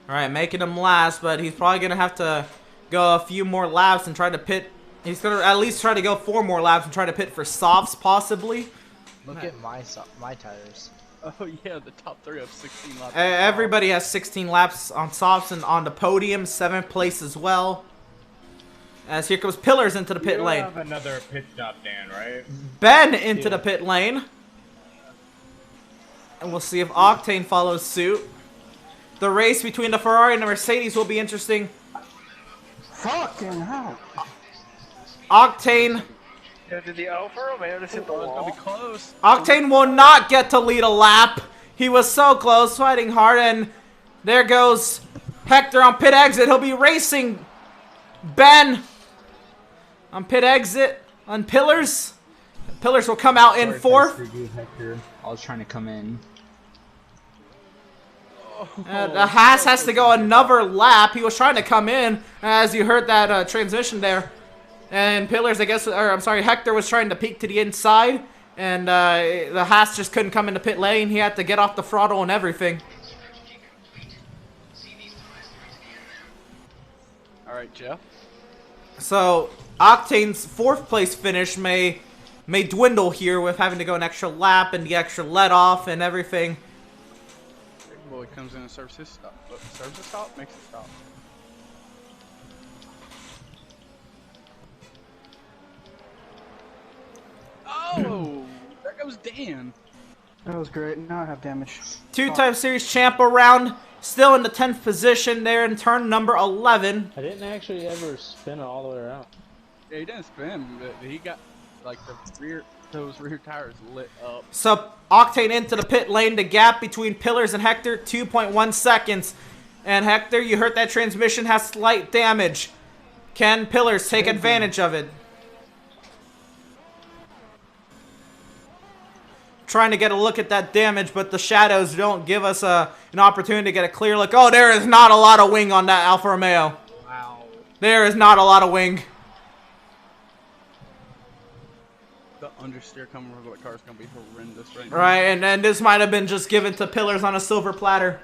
Alright, making him last, but he's probably going to have to go a few more laps and try to pit. He's going to at least try to go 4 more laps and try to pit for softs, possibly. Look at my tires. Oh yeah, the top 3 of 16 laps. Everybody has 16 laps on softs and on the podium, 7th place as well. As here comes Pillars into the pit You lane. have another pit stop, Dan, right? Ben into the pit lane. And we'll see if Octane follows suit. The race between the Ferrari and the Mercedes will be interesting. Fucking hell. Octane Did the Alfa Romeo just hit the It's gonna be wall? close. Octane will not get to lead a lap. He was so close, fighting hard, and there goes Hector on pit exit. He'll be racing Ben on pit exit on Pillars. Pillars will come out in 4th. I was trying to come in. The Haas has to go another lap. He was trying to come in, as you heard that transmission there. And Pillars, I guess, or I'm sorry, Hector was trying to peek to the inside. And the Haas just couldn't come into pit lane. He had to get off the throttle and everything. Alright, Jeff. So, Octane's 4th place finish may dwindle here with having to go an extra lap and the extra let off and everything. Big boy comes in and serves his stop. Serves a stop, makes a stop. Oh! There goes Dan. That was great. Now I have damage. 2-time series champ around. Still in the 10th position there in turn number 11. I didn't actually ever spin it all the way around. Yeah, he didn't spin, but he got like those rear tires lit up. So Octane into the pit lane. The gap between Pillars and Hector, 2.1 seconds. And Hector, you heard that transmission has slight damage. Can Pillars take advantage of it? Trying to get a look at that damage, but the shadows don't give us an opportunity to get a clear look. Oh, there is not a lot of wing on that Alfa Romeo. Wow. There is not a lot of wing. The understeer coming over the car is going to be horrendous right now. Right, and then this might have been just given to Pillars on a silver platter.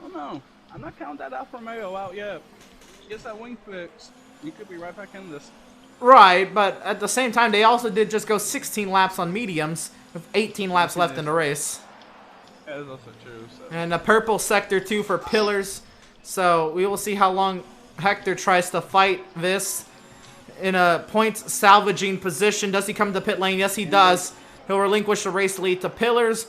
Oh no, I'm not counting that Alfa Romeo out yet. Gets that wing fixed. You could be right back in this. Right, but at the same time, they also did just go 16 laps on mediums with 18 laps left in the race. Yeah, that's also true. So. And a purple sector 2 for Pillars. So we will see how long Hector tries to fight this in a points salvaging position. Does he come to pit lane? Yes, he does. He'll relinquish the race lead to Pillars.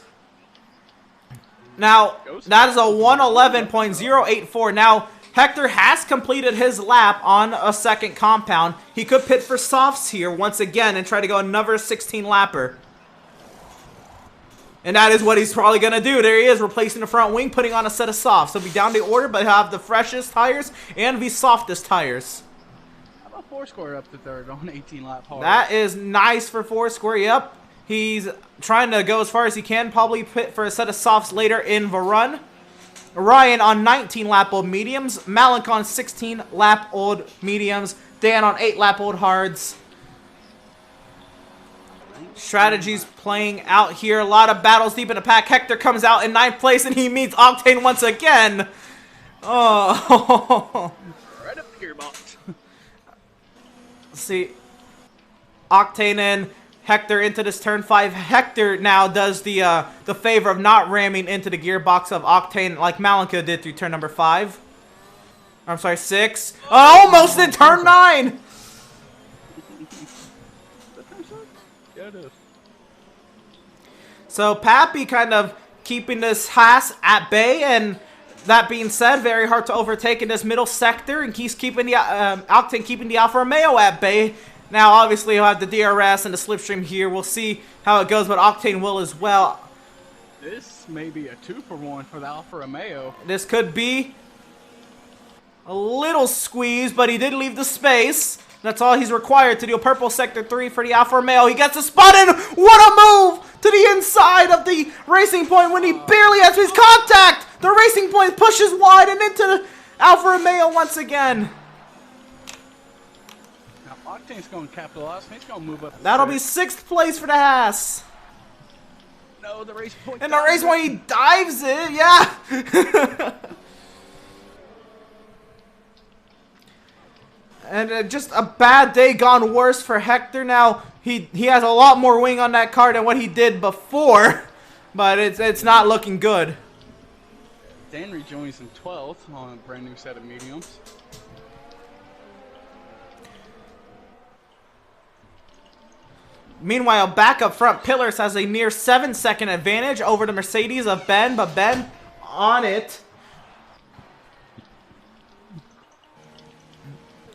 Now, that is a 111.084. Now, Hector has completed his lap on a second compound. He could pit for softs here once again and try to go another 16-lapper. And that is what he's probably going to do. There he is, replacing the front wing, putting on a set of softs. He'll be down the order, but he'll have the freshest tires and the softest tires. How about Foursquare up to third on 18-lap hard? That is nice for Foursquare, yep. He's trying to go as far as he can, probably pit for a set of softs later in the run. Ryan on 19-lap-old mediums. Malik on 16-lap-old mediums. Dan on 8-lap-old hards. Strategies playing out here. A lot of battles deep in the pack. Hector comes out in 9th place, and he meets Octane once again. Oh. Right up here, box. See, Octane and Hector into this turn 5. Hector now does the favor of not ramming into the gearbox of Octane like Malenka did through turn number 5. I'm sorry, 6. Almost in turn 9! Yeah, it is. So Pappy kind of keeping this Haas at bay, and that being said, very hard to overtake in this middle sector, and keeps keeping the Octane keeping the Alfa Romeo at bay. Now, obviously, he'll have the DRS and the slipstream here. We'll see how it goes, but Octane will as well. This may be a 2-for-1 for the Alfa Romeo. This could be a little squeeze, but he did leave the space. That's all he's required to do. Purple sector 3 for the Alfa Romeo. He gets a spot in. What a move to the inside of the racing point when he barely has his contact. The racing point pushes wide and into the Alfa Romeo once again. Now Octane's going to capitalize. He's going to move up. That'll be 6th place for the Haas. No, the race point. And the race point, he dives it. Yeah. And just a bad day gone worse for Hector. Now, he has a lot more wing on that car than what he did before. But it's not looking good. Dan rejoins in 12th on a brand new set of mediums. Meanwhile, back up front, Pillars has a near 7-second advantage over the Mercedes of Ben. But Ben on it.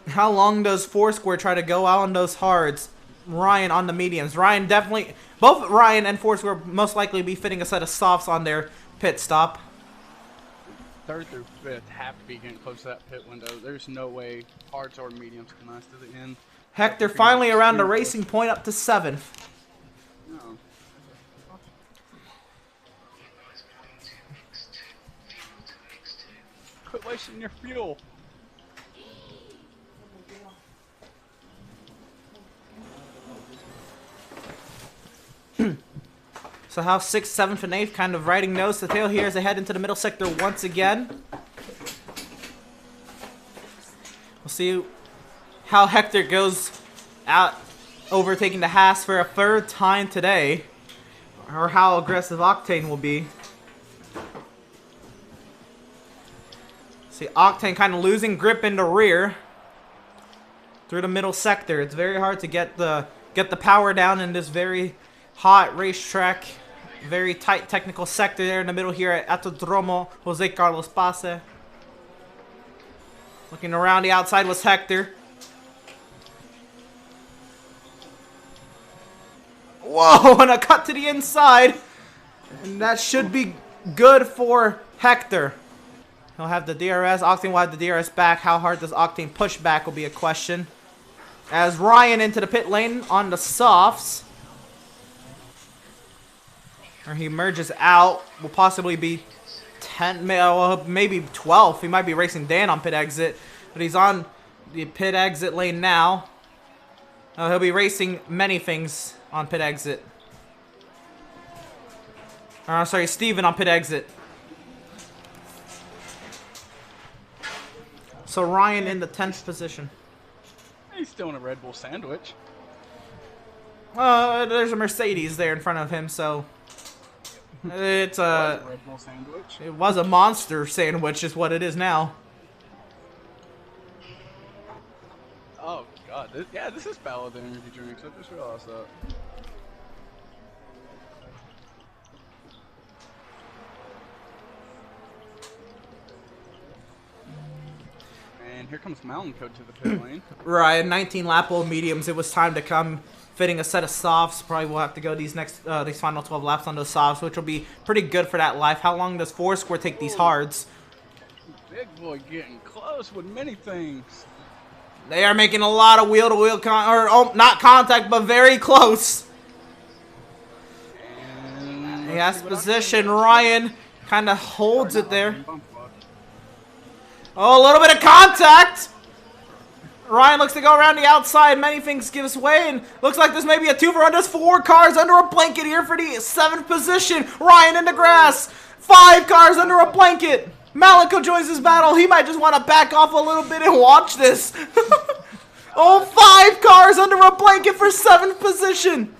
How long does Foursquare try to go out on those hards? Ryan on the mediums. Ryan definitely, both Ryan and Foursquare most likely be fitting a set of softs on their pit stop. 3rd through 5th have to be getting close to that pit window. There's no way hards or mediums can last to the end. Hector finally around the racing point up to 7th. No. Quit wasting your fuel. So how 6th, 7th, and 8th kind of riding nose to tail here as they head into the middle sector once again. We'll see how Hector goes out overtaking the Haas for a 3rd time today. Or how aggressive Octane will be. See Octane kind of losing grip in the rear. Through the middle sector. It's very hard to get the power down in this very hot racetrack. Very tight technical sector there in the middle here at Autodromo Jose Carlos Pace. Looking around the outside was Hector. Whoa, and a cut to the inside. And that should be good for Hector. He'll have the DRS. Octane will have the DRS back. How hard does Octane push back will be a question. As Ryan into the pit lane on the softs. Or he merges out. Will possibly be 10, maybe 12. He might be racing Dan on pit exit. But he's on the pit exit lane now. He'll be racing many things on pit exit. Sorry, Steven on pit exit. So Ryan in the 10th position. He's still in a Red Bull sandwich. There's a Mercedes there in front of him, so it's a Red Bull sandwich. It was a monster sandwich, is what it is now. Oh god, this is valid energy drinks. I just realized that. And here comes Mountain Coat to the pit lane. Right, 19 lap old mediums. It was time to come fitting a set of softs. Probably will have to go these final 12 laps on those softs, which will be pretty good for that life. How long does Foursquare take these hards? Big boy getting close with many things. They are making a lot of wheel-to-wheel not contact, but very close. And he has position. Ryan kind of holds it there. Oh, a little bit of contact. Ryan looks to go around the outside. Many things gives way, and looks like this may be a 2-for-1. There's 4 cars under a blanket here for the 7th position. Ryan in the grass. 5 cars under a blanket. Malico joins this battle. He might just want to back off a little bit and watch this. Oh, 5 cars under a blanket for 7th position.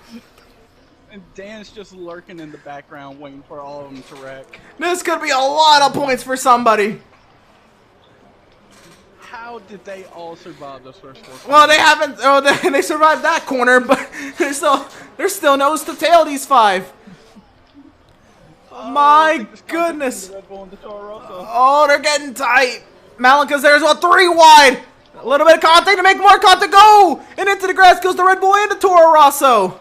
And Dan's just lurking in the background waiting for all of them to wreck. This could be a lot of points for somebody. How did they all survive those first 4 corners? Well, they haven't. Oh, they survived that corner, but they're still nose to tail. These 5. My goodness. Oh, they're getting tight. Malika's there as well. 3 wide. A little bit of contact to make more contact. Go! And into the grass goes the Red Bull and the Toro Rosso.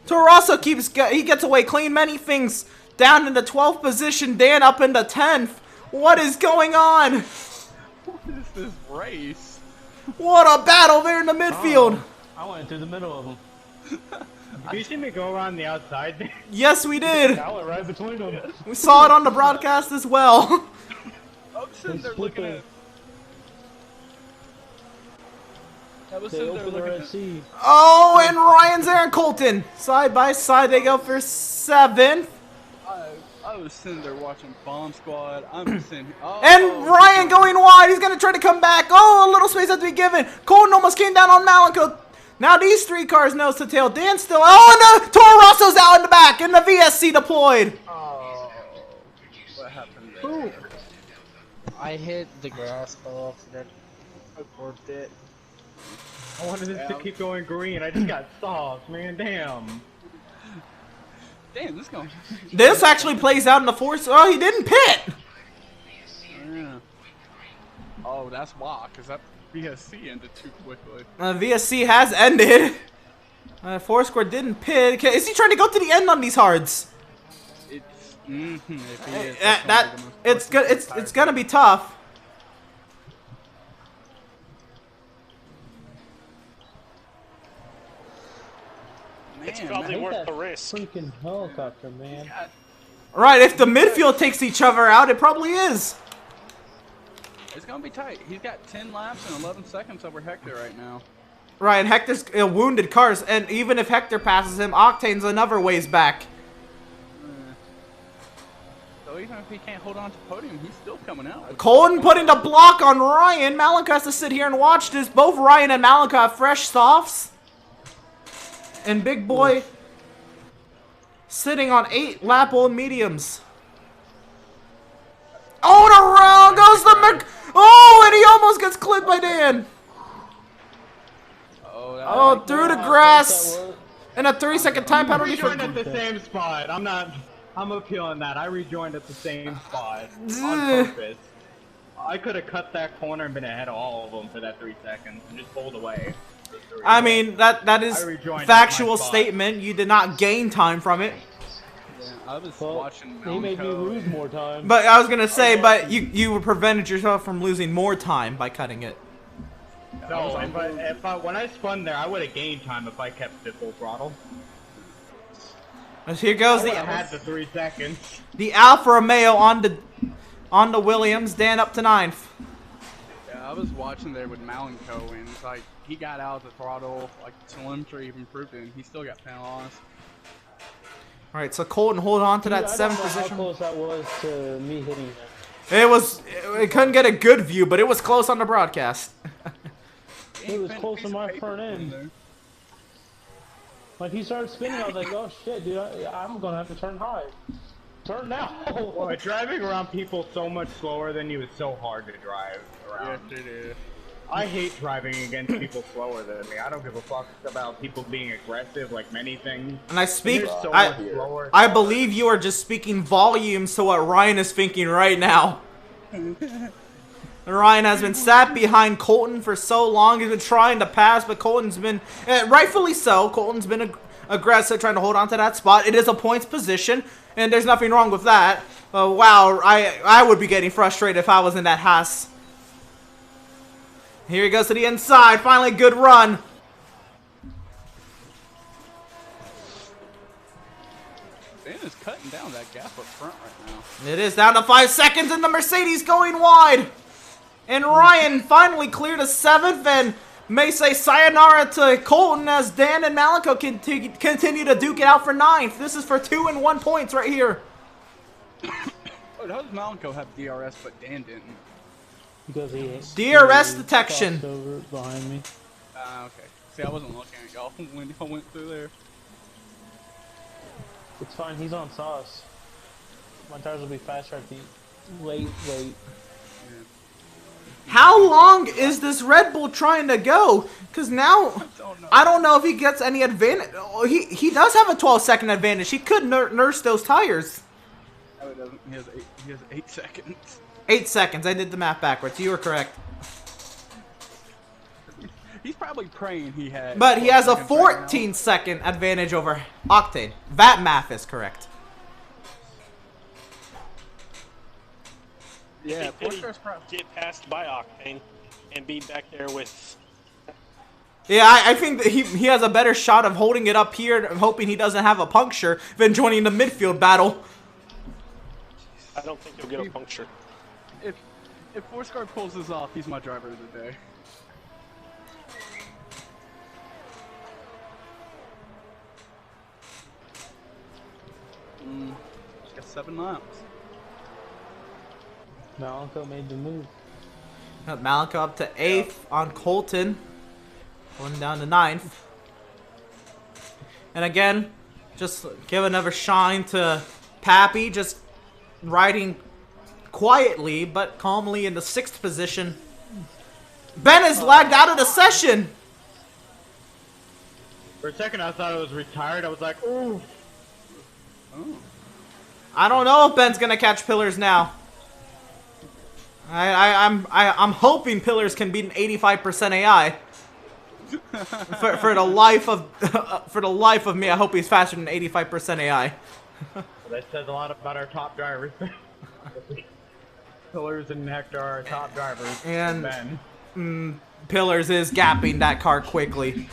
Toro Rosso he gets away clean. Many things down in the 12th position. Dan up in the 10th. What is going on? What is this race? What a battle there in the midfield. I went through the middle of them. Did you see me go around the outside? Yes, we did. I went right between them. We saw it on the broadcast as well. I'm sitting there looking at. I was sitting there looking at. Oh, and Ryan's there and Colton. Side by side, they go for 7th. I was sitting there watching Bomb Squad. I'm sitting here. Oh, And Ryan going wide. He's going to try to come back. Oh, a little space has to be given. Colton almost came down on Malenko. Now these 3 cars nose to tail. Dan still. Oh, and the Toro Rosso's out in the back. And the VSC deployed. Oh, what happened there? Ooh. I hit the grass off. Then I warped it. I wanted this to keep going green. I just got soft, man. Damn. Damn, this going. This actually plays out in the force. Oh, he didn't pit. Yeah. Oh, that's why, because that VSC ended too quickly. VSC has ended. Foursquare didn't pit. Is he trying to go to the end on these hards? It's if he is, It's good. It's gonna be tough. It's probably worth the risk. Freaking helicopter, man. Right, if the midfield takes each other out, it probably is. It's gonna be tight. He's got 10 laps and 11 seconds over Hector right now. Right, and Hector's wounded cars, and even if Hector passes him, Octane's another ways back. So even if he can't hold on to podium, he's still coming out. Colton putting the block on Ryan. Malenka has to sit here and watch this. Both Ryan and Malenka have fresh softs. And Big Boy sitting on 8 lap-old mediums. Oh, and around goes the Oh, and he almost gets clipped by Dan. Oh, through the grass. And a 3-second time penalty for... Rejoined at the same spot. I'm appealing that. I rejoined at the same spot. On purpose. I could have cut that corner and been ahead of all of them for that 3 seconds and just pulled away. I mean, that is factual statement. You did not gain time from it. Yeah, I was watching. He made me lose more time. But I was gonna say, but you prevented yourself from losing more time by cutting it. No, when I spun there, I would have gained time if I kept it full throttle. As here goes I had the 3 seconds. The Alfa Romeo on the Williams. Dan up to 9th. Yeah, I was watching there with Malenko, and it's like he got out of the throttle, like telemetry even proved it, and he still got penalized. All right, so Colton hold on to that 7th position. How close that was to me hitting him. It couldn't get a good view, but it was close on the broadcast. It was close to my front end. Like he started spinning, I was like, oh shit, dude, I'm gonna have to turn high. Turn now! Well, driving around people so much slower than you is so hard to drive around. Yes, it is. I hate driving against people slower than me. I don't give a fuck about people being aggressive, like many things. And I speak, So much slower. I believe you are just speaking volumes to what Ryan is thinking right now. Ryan has been sat behind Colton for so long. He's been trying to pass, but Colton's been, rightfully so, Colton's been aggressive, trying to hold on to that spot. It is a points position, and there's nothing wrong with that. Wow, I would be getting frustrated if I was in that Haas. Here he goes to the inside. Finally, good run. Dan is cutting down that gap up front right now. It is down to 5 seconds, and the Mercedes going wide. And Ryan finally cleared a 7th, and may say sayonara to Colton as Dan and Malenko continue to duke it out for 9th. This is for 2 and 1 points right here. Oh, how does Malenko have DRS but Dan didn't? Because he DRS detection. over behind me. Okay. See, I wasn't looking at y'all when I went through there. It's fine, he's on sauce. My tires will be faster at the late. How long is this Red Bull trying to go? Because now, I don't know if he gets any advantage. He does have a 12-second advantage. He could nurse those tires. No, he doesn't. He has 8 seconds. 8 seconds. I did the math backwards. You were correct. He's probably praying he had. But he has a 14 14-second advantage over Octane. That math is correct. Yeah, Could he get passed by Octane and be back there with... Yeah, I think that he has a better shot of holding it up here and hoping he doesn't have a puncture than joining the midfield battle. I don't think he'll get a puncture. If Foursquare pulls this off, he's my driver of the day. He's got 7 laps. Malenko made the move. Malenko up to 8th on Colton. Going down to 9th. And again, just give another shine to Pappy, just riding quietly but calmly in the 6th position. Ben is lagged out of the session. For a second, I thought it was retired. I was like, ooh. Oh. I don't know if Ben's gonna catch Pillars now. I'm hoping Pillars can beat an 85% AI. for the life of me, I hope he's faster than 85% AI. Well, that says a lot about our top drivers. Pillars and Hector are our top drivers. And Ben. Pillars is gapping that car quickly.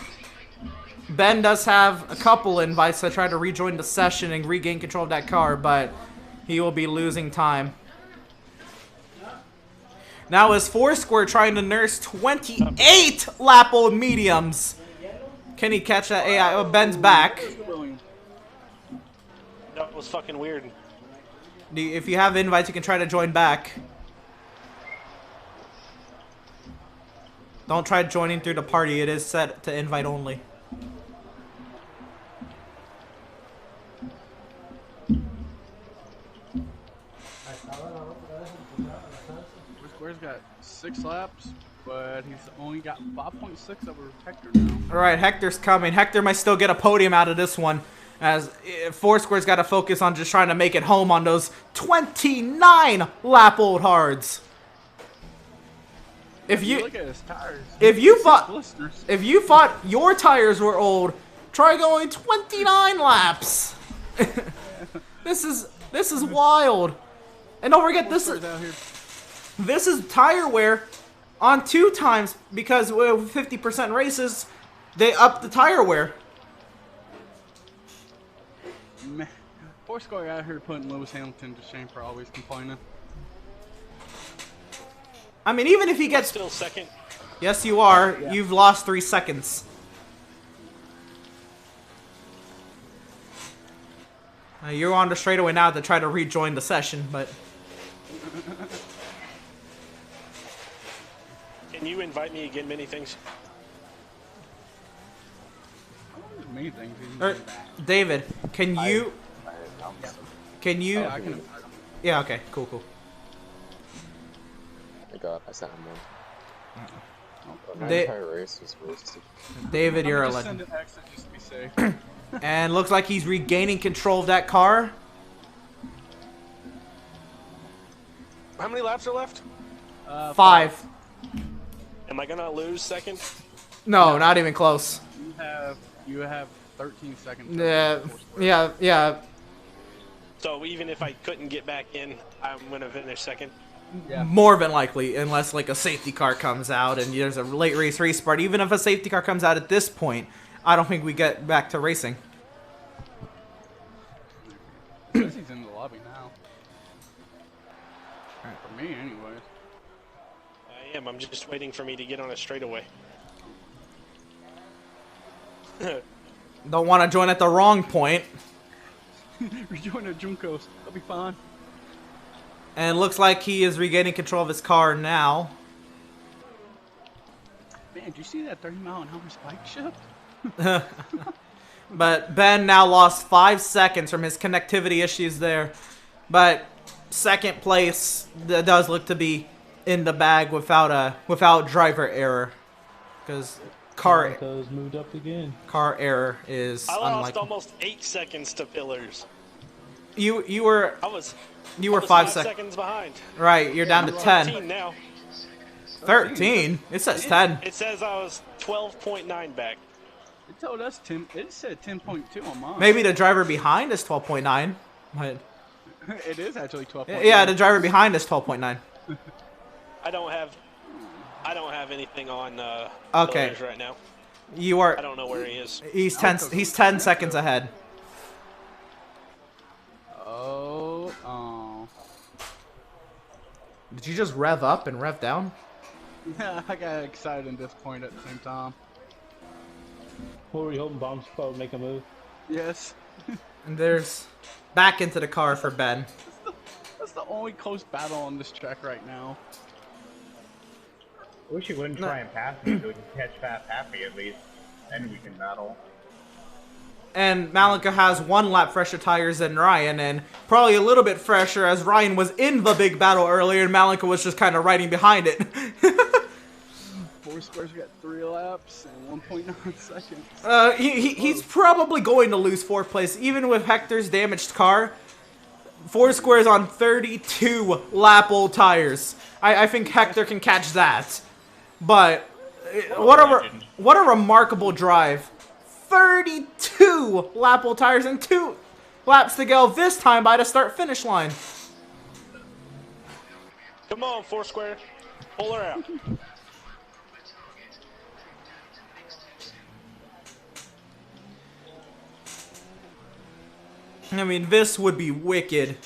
Ben does have a couple invites to try to rejoin the session and regain control of that car, but he will be losing time. Now is Foursquare trying to nurse 28 lap old mediums. Can he catch that AI? Oh, Ben's back. That was fucking weird. If you have invites, you can try to join back. Don't try joining through the party. It is set to invite only. Square's got 6 laps, but he's only got 5.6 over Hector now. Alright, Hector's coming. Hector might still get a podium out of this one, as Foursquare's got to focus on just trying to make it home on those 29 lap old hards. If you look at his tires, if you thought your tires were old, try going 29 laps. This is wild. And don't forget, this is tire wear on 2 times, because with 50% races, they up the tire wear. Man, Foursquare out here putting Lewis Hamilton to shame for always complaining. I mean, even if he gets still second. Yes, you are. Yeah. You've lost 3 seconds. You're on the straightaway now to try to rejoin the session, but... Can you invite me again, many things? Many things. David, can you... Can you... Oh, I can invite him. Yeah, okay. Cool, cool. I sent him one. Race was wasted. David, you're a legend. legend. Send an exit just to be safe. And looks like he's regaining control of that car. How many laps are left? 5. Am I gonna lose second? No, not even close. You have 13 seconds. Yeah. So even if I couldn't get back in, I'm gonna finish second. Yeah. More than likely, unless like a safety car comes out and there's a late race restart. Even if a safety car comes out at this point, I don't think we get back to racing. He's in the lobby now. For me, anyways. I am. I'm just waiting for me to get on a straightaway. Don't want to join at the wrong point. Rejoin at Juncos. That'll be fine. And looks like he is regaining control of his car now. Man, did you see that 30-mile-an-hour spike shift? But Ben now lost 5 seconds from his connectivity issues there. But second place does look to be in the bag without driver error, because car moved up again. Car error is I lost unlikely. almost 8 seconds to Pillars. You were I was 5 seconds behind. Right, you're down to 10. 13 now. 13? It says 10. It says I was 12.9 back. It told us 10. It said 10.2 on mine. Maybe the driver behind is 12.9. But it is actually 12.9. yeah, the driver behind is 12.9. I don't have anything on Okay. Pillars right now. You are. I don't know where he is. He's 10. He's 10 seconds ahead. Oh. Did you just rev up and rev down? Yeah, I got excited and disappointed at the same time. What were you hoping Bomb Squad would make a move? Yes. And there's back into the car for Ben. That's the only close battle on this track right now. I wish you wouldn't try and pass me so we can catch Fast Happy at least. Then we can battle. And Malika has 1 lap fresher tires than Ryan, and probably a little bit fresher as Ryan was in the big battle earlier, and Malika was just kind of riding behind it. Foursquare's got 3 laps and 1.9 seconds. He's probably going to lose 4th place, even with Hector's damaged car. Foursquare's on 32 lap old tires. I think Hector can catch that. But what a remarkable drive. 32 lap old tires and 2 laps to go this time by the start finish line. Come on, Foursquare. Pull her out. I mean, this would be wicked.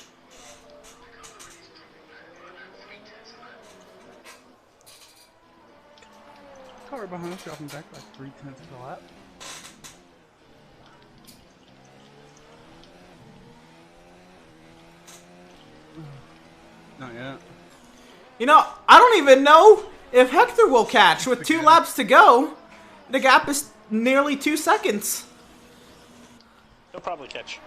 Car behind us dropping back like 3/10 of the lap. Not yet. You know, I don't even know if Hector will catch. With 2 laps to go, the gap is nearly 2 seconds. He'll probably catch.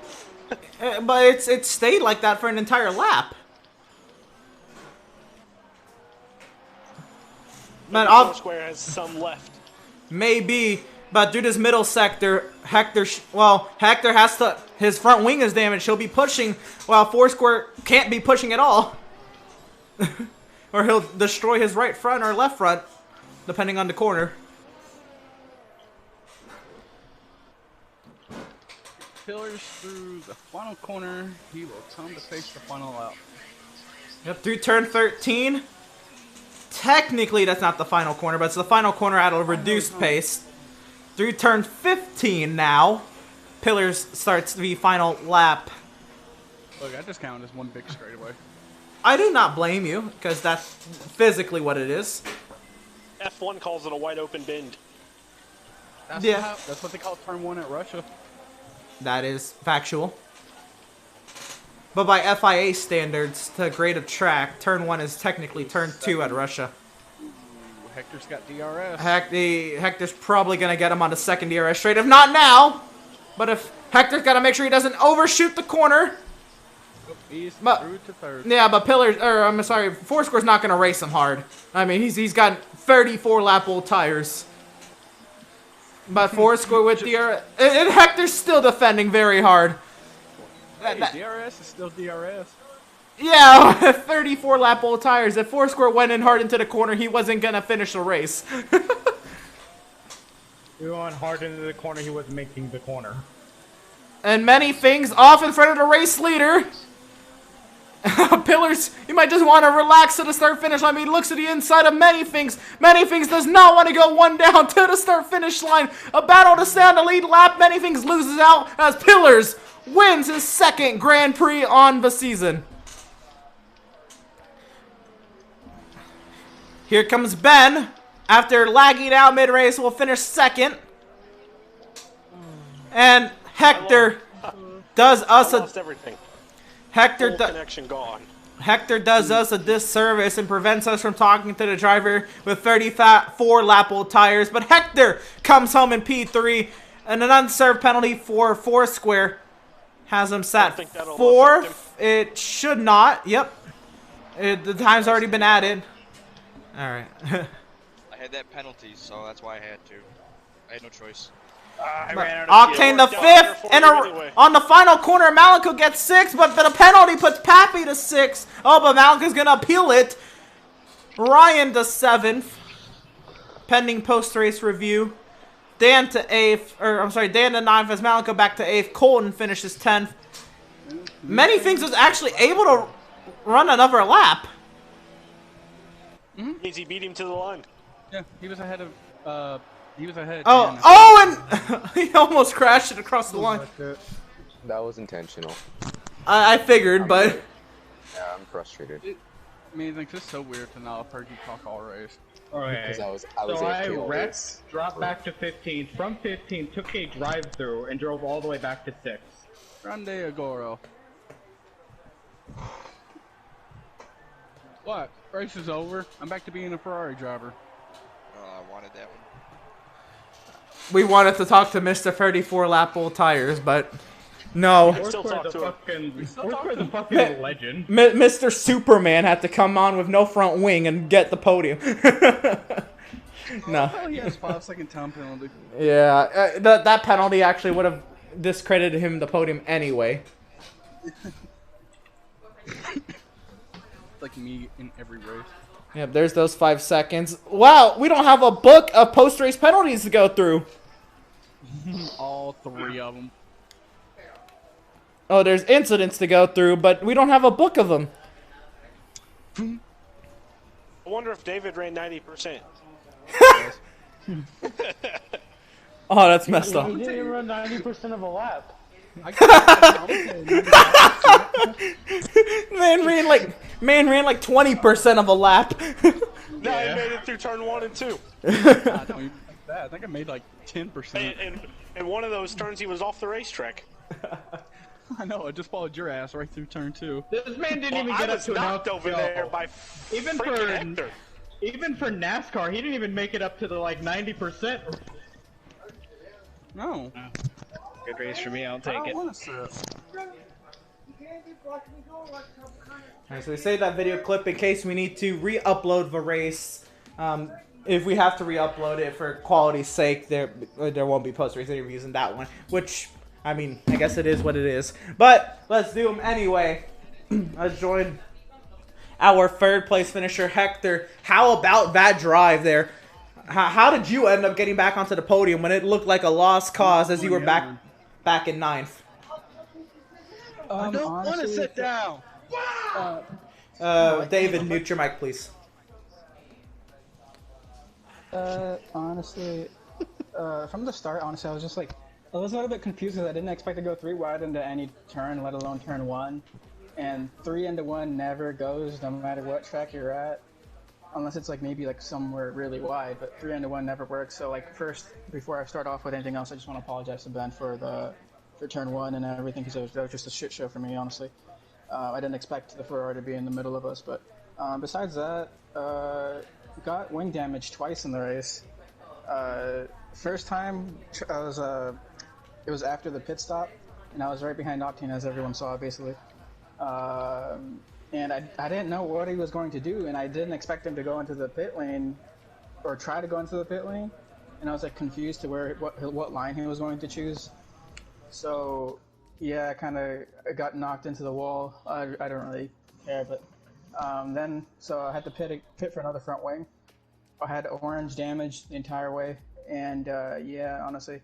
But it's stayed like that for an entire lap. Man, Foursquare has some left. Maybe, but through this middle sector, Hector has to. His front wing is damaged. He'll be pushing, while Foursquare can't be pushing at all. Or he'll destroy his right front or left front, depending on the corner. Pillars through the final corner. He will come to face the final lap. Yep, through turn 13. Technically, that's not the final corner, but it's the final corner at a reduced pace. Through turn 15 now. Pillars starts the final lap. Look, I just counted as one big straightaway. I do not blame you, because that's physically what it is. F1 calls it a wide open bend. That's what they call turn 1 at Russia. That is factual. But by FIA standards, to grade a track, turn 1 is technically turn 2 at Russia. Ooh, Hector's got DRS. Hector's probably going to get him on the second DRS straight, if not now. But if Hector's got to make sure he doesn't overshoot the corner. He's through to 3rd. Yeah, but I'm sorry, Foursquare's not going to race him hard. I mean, he's got 34 lap old tires. But Foursquare with DRS, and Hector's still defending very hard. Hey, DRS is still DRS. Yeah, 34 lap old tires. If Foursquare went in hard into the corner, he wasn't going to finish the race. He went hard into the corner, he was making the corner. And many things off in front of the race leader. Pillars, you might just want to relax to the start finish line. He looks at the inside of many things. Many things does not want to go 1 down to the start finish line. A battle to stay on the lead lap. Many things loses out as Pillars wins his 2nd Grand Prix on the season. Here comes Ben. After lagging out mid-race, will finish 2nd. And Hector does us lost everything. Hector connection gone. Hector does us a disservice and prevents us from talking to the driver with 34 lap old tires. But Hector comes home in P3, and an unserved penalty for Foursquare has him sat 4th. It should not. Yep. The time's already been added. All right. I had that penalty, so that's why I had to. I had no choice. I ran out of Octane the fifth, and on the final corner, Malico gets 6, but the penalty puts Pappy to 6. Oh, but Malico's gonna appeal it. Ryan to 7th, pending post-race review. Dan to 8th, or I'm sorry, Dan to 9th as Malico back to 8th. Colton finishes 10th. Many Things was actually able to run another lap. Means he beat him to the line. Yeah, he was ahead of. He was ahead. And he almost crashed it across the line. That was intentional. I figured, but yeah, I'm frustrated. I mean, like, this is so weird to not have heard you talk all race. Okay. Because I was so I AFK all wrecked, race. dropped back to 15. From 15, took a drive-through and drove all the way back to 6. Grande Agoro. What? Race is over. I'm back to being a Ferrari driver. Oh, I wanted that one. we wanted to talk to Mr. 34 lap old tires, but no. Where's the fucking legend? Mr. Superman had to come on with no front wing and get the podium. No. Oh, he has 5-second time penalty. Yeah, that penalty actually would have discredited him the podium anyway. Like me in every race. Yeah, there's those 5 seconds. Wow, we don't have a book of post-race penalties to go through. All 3 of them. Oh, there's incidents to go through, but we don't have a book of them. I wonder if David ran 90%. Oh, that's messed up. He didn't even run 90% of a lap. Man ran like 20% of a lap. No, he made it through turn 1 and 2. I don't even think that. I think I made like 10%. And one of those turns he was off the racetrack. I know, I just followed your ass right through turn 2. This man didn't even get up to knocked over there by even for Hector. Even for NASCAR, he didn't even make it up to the like 90%. No. Good race for me. I'll take it. Alright, so we saved that video clip in case we need to re-upload the race. If we have to re-upload it for quality's sake, there won't be post-race interviews in that one. Which, I mean, I guess it is what it is. But let's do them anyway. Let's join our 3rd place finisher, Hector. How about that drive there? How did you end up getting back onto the podium when it looked like a lost cause as you were back in 9th? I don't want to sit down. David, mute your mic, please. Honestly, from the start, honestly, I was just like, I was a little bit confused because I didn't expect to go 3 wide into any turn, let alone turn 1. And 3 into 1 never goes, no matter what track you're at. Unless it's like maybe like somewhere really wide, but 3 into 1 never works. So like first, before I start off with anything else, I just want to apologize to Ben for turn 1 and everything because that was just a shit show for me, honestly. I didn't expect the Ferrari to be in the middle of us, but besides that, got wing damage twice in the race. First time it was after the pit stop, and I was right behind Octane, as everyone saw, basically. And I didn't know what he was going to do, and I didn't expect him to go into the pit lane, or try to go into the pit lane, and I was like confused to what line he was going to choose. So yeah, I kind of got knocked into the wall. I don't really care, but so I had to pit for another front wing. I had orange damage the entire way, and yeah, honestly,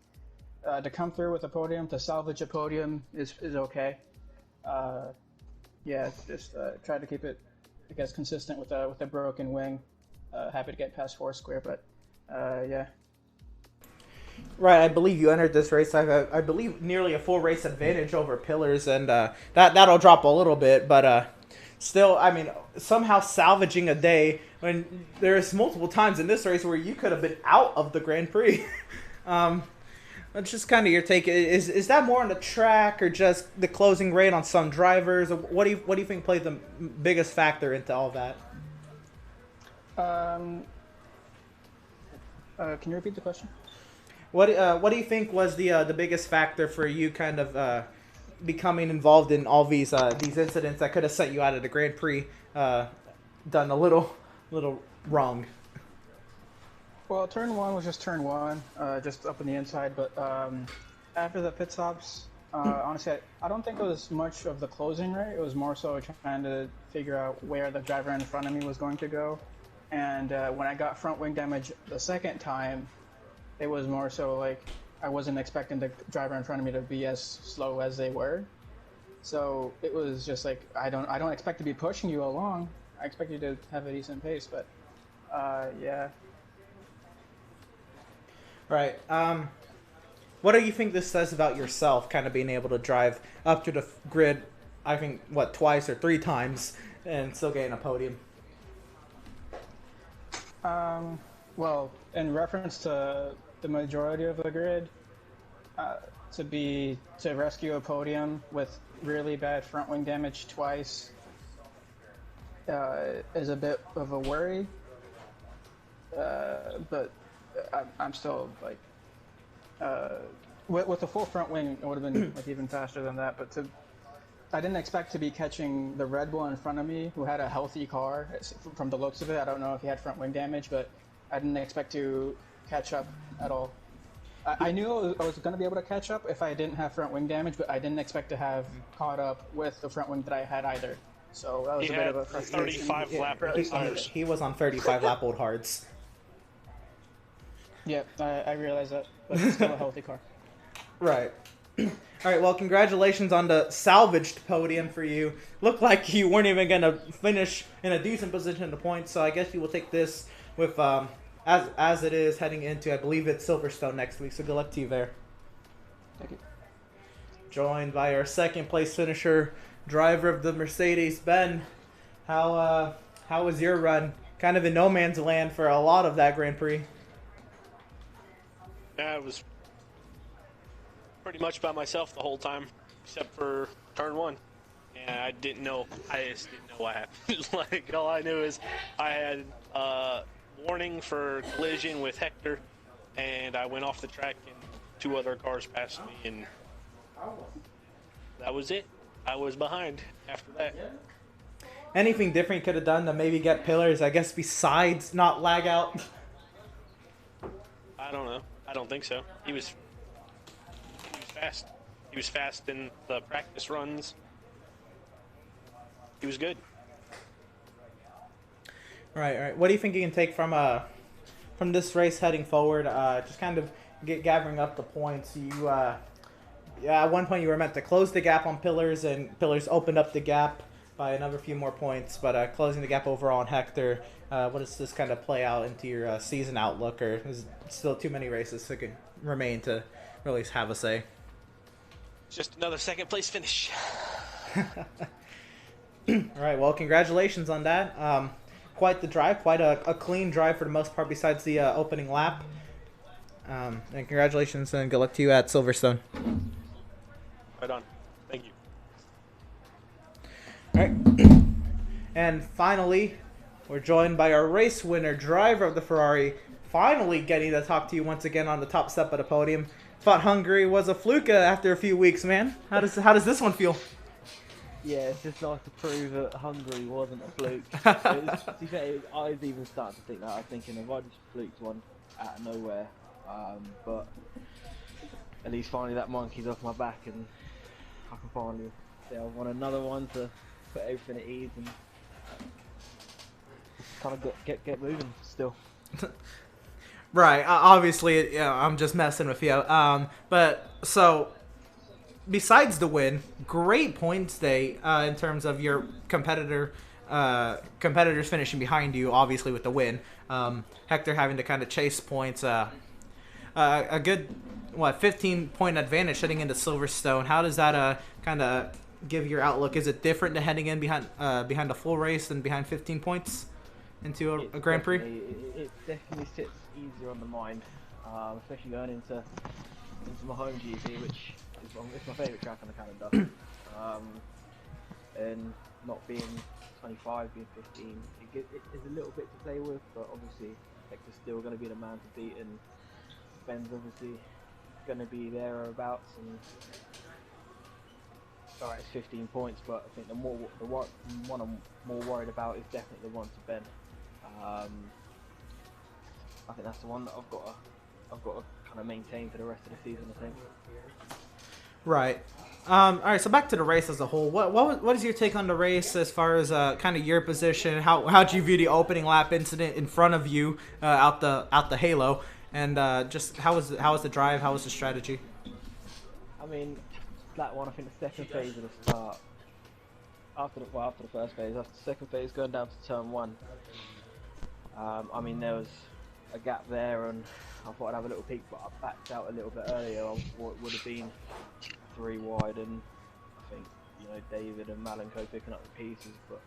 to come through with a podium, to salvage a podium is okay. Yeah, just try to keep it, I guess, consistent with a broken wing. Happy to get past 4 square, but yeah. Right, I believe you entered this race. I believe nearly a full race advantage over Pillars, and that'll drop a little bit, but still, I mean, somehow salvaging a day when there's multiple times in this race where you could have been out of the Grand Prix. That's just kind of your take. Is that more on the track or just the closing rate on some drivers? What do you think played the biggest factor into all that? Can you repeat the question? What do you think was the biggest factor for you kind of becoming involved in all these incidents that could have sent you out of the Grand Prix? Done a little wrong? Well, turn one was just turn one, just up on the inside. But after the pit stops, honestly, I don't think it was much of the closing right. It was more so trying to figure out where the driver in front of me was going to go. And when I got front wing damage the second time, it was more so like I wasn't expecting the driver in front of me to be as slow as they were. So it was just like I don't expect to be pushing you along. I expect you to have a decent pace, but yeah. Right. What do you think this says about yourself, kind of being able to drive up to the grid, I think, what, twice or three times, and still getting a podium? Well, in reference to the majority of the grid, to rescue a podium with really bad front wing damage twice is a bit of a worry. But I'm still like, with the full front wing, it would have been like even faster than that. But I didn't expect to be catching the Red Bull in front of me, who had a healthy car. From the looks of it, I don't know if he had front wing damage, but I didn't expect to catch up at all. I knew I was going to be able to catch up if I didn't have front wing damage, but I didn't expect to have caught up with the front wing that I had either. So that was a bit of a frustration. 35 lap tires. He was on 35 lap old hards. Yep, I realize that, but it's still a healthy car. Right. All right, well, congratulations on the salvaged podium for you. Looked like you weren't even going to finish in a decent position in the points, so I guess you will take this with as it is heading into, I believe it's Silverstone next week, so good luck to you there. Thank you. Joined by our second place finisher, driver of the Mercedes, Ben. How was your run? Kind of in no man's land for a lot of that Grand Prix. Yeah, it was pretty much by myself the whole time, except for turn one. And I just didn't know what happened. Like, all I knew is I had warning for collision with Hector, and I went off the track and two other cars passed me, and that was it. I was behind after that. Anything different you could have done to maybe get pillars, I guess, besides not lag out? I don't know. I don't think so. He was fast. He was fast in the practice runs. He was good. Right. What do you think you can take from this race heading forward? Just kind of gathering up the points. You, at one point you were meant to close the gap on Pillars, and Pillars opened up the gap by another few more points. But closing the gap overall on Hector, what does this kind of play out into your season outlook, or is still too many races to remain to really have a say? Just another second place finish. All right. Well, congratulations on that. Quite the drive, quite a clean drive for the most part, besides the opening lap. And congratulations and good luck to you at Silverstone. Right on. Thank you. All right. And finally, we're joined by our race winner, driver of the Ferrari, finally getting to talk to you once again on the top step of the podium. Thought Hungary was a fluke after a few weeks, man. How does this one feel? Yeah, it's just nice to prove that Hungary wasn't a fluke. I was even starting to think that. I was thinking, if I just fluked one out of nowhere, but at least finally that monkey's off my back, and I can finally say I won another one to put everything at ease and kind of get moving still. Right. Obviously, yeah, I'm just messing with you. But so, besides the win, great points day in terms of your competitors finishing behind you. Obviously, with the win, Hector having to kind of chase points. A good 15-point advantage heading into Silverstone. How does that kind of give your outlook? Is it different to heading in behind a full race than behind 15 points into a Grand Prix? It definitely sits easier on the mind, especially going into my home GP, which is my favourite track on the calendar. And not being 25, being 15, it is a little bit to play with, but obviously Hector's still going to be the man to beat, and Ben's obviously going to be thereabouts, and alright, it's 15 points, but I think the one I'm more worried about is definitely the one to Ben. I think that's the one that I've got to kind of maintain for the rest of the season, I think. Right. All right. So back to the race as a whole. What is your take on the race as far as kind of your position? How'd you view the opening lap incident in front of you out the halo? And just how was the drive? How was the strategy? I mean, that one. I think the second phase of the start. After the first phase, after the second phase, going down to turn 1. I mean, there was a gap there, and I thought I'd have a little peek, but I backed out a little bit earlier. I would have been 3 wide, and I think, you know, David and Malenko picking up the pieces, but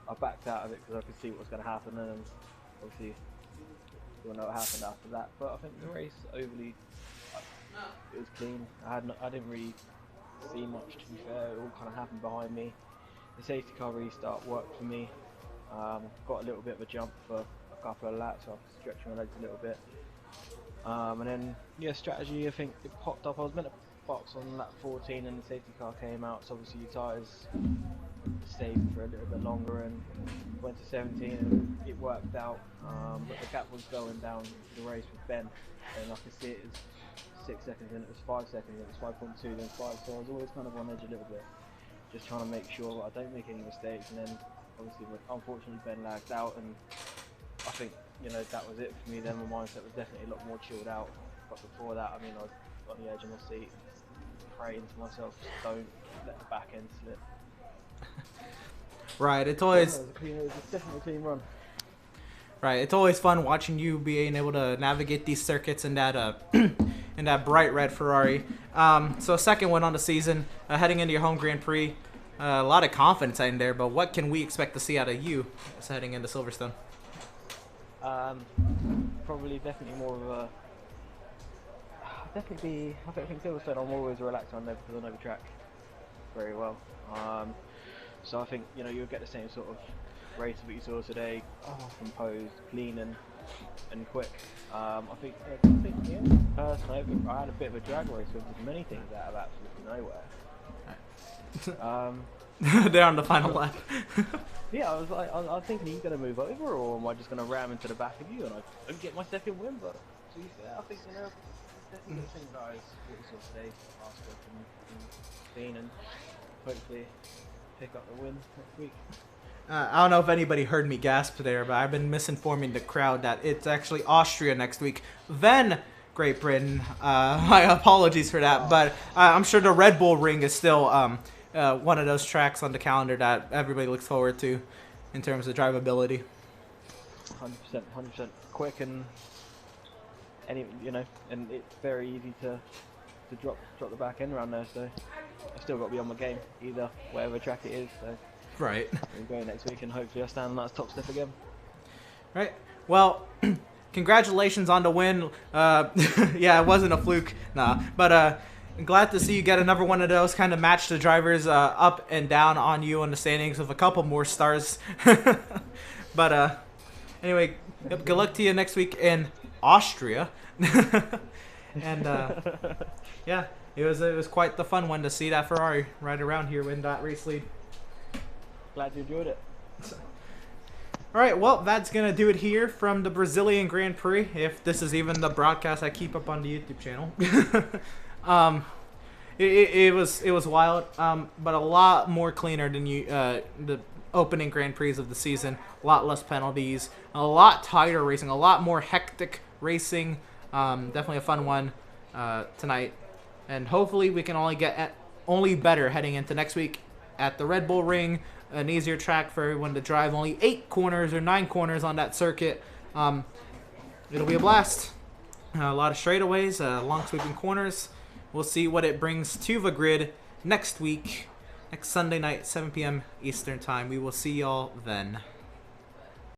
I backed out of it because I could see what was going to happen, and obviously we all know what happened after that. But I think the race overly, it was clean. I didn't really see much, to be fair. It all kind of happened behind me. The safety car restart worked for me. Got a little bit of a jump for a couple of laps, so I was stretching my legs a little bit. And then, yeah, strategy, I think it popped up. I was meant to box on lap 14 and the safety car came out, so obviously your tyres stayed for a little bit longer and went to 17 and it worked out. But the gap was going down the race with Ben, and I could see it was 6 seconds and it was 5 seconds, it was 5.2 then 5, so I was always kind of on edge a little bit, just trying to make sure that I don't make any mistakes. And then obviously, unfortunately, Ben lagged out, and I think, you know, that was it for me then. My mindset was definitely a lot more chilled out, but before that, I mean, I was on the edge of my seat, praying to myself, just don't let the back end slip. Right, it's always... It was definitely a clean run. Right, it's always fun watching you being able to navigate these circuits in that in that bright red Ferrari. So second one on the season, heading into your home Grand Prix. A lot of confidence in there, but what can we expect to see out of you heading into Silverstone? Probably definitely more of a... I think Silverstone I'm always relaxed on there because I know the track very well. So I think, you know, you'll get the same sort of race that you saw today, composed, clean and quick. I think personally, I had a bit of a drag race with many things out of absolutely nowhere. They're on the final lap. Yeah, I was thinking, are you going to move over, or am I just going to ram into the back of you and I don't get my second win? But to be fair, I think, you know, definitely the same guys what we saw today, last week and clean, and hopefully pick up the win next week. I don't know if anybody heard me gasp there, but I've been misinforming the crowd that it's actually Austria next week, then Great Britain. My apologies for that, but I'm sure the Red Bull Ring is still one of those tracks on the calendar that everybody looks forward to in terms of drivability. 100% quick, and you know, and it's very easy to drop the back end around there. So I've still got to be on my game, either whatever track it is. So right, we'll go next week, and hopefully I stand on that top step again. Right. Well, congratulations on the win. Yeah, it wasn't a fluke, nah. But I'm glad to see you get another one of those. Kind of match the drivers up and down on you on the standings with a couple more stars. But anyway, good luck to you next week in Austria. And yeah, it was quite the fun one to see that Ferrari right around here win that race lead. Glad you enjoyed it. All right, well, that's going to do it here from the Brazilian Grand Prix, if this is even the broadcast I keep up on the YouTube channel. It was wild, but a lot more cleaner than the opening Grand Prix of the season. A lot less penalties, a lot tighter racing, a lot more hectic racing. Definitely a fun one tonight. And hopefully we can only better heading into next week at the Red Bull Ring. An easier track for everyone to drive. Only 8 corners or 9 corners on that circuit. It'll be a blast. A lot of straightaways, long sweeping corners. We'll see what it brings to the grid next week, next Sunday night, 7 p.m. Eastern Time. We will see y'all then.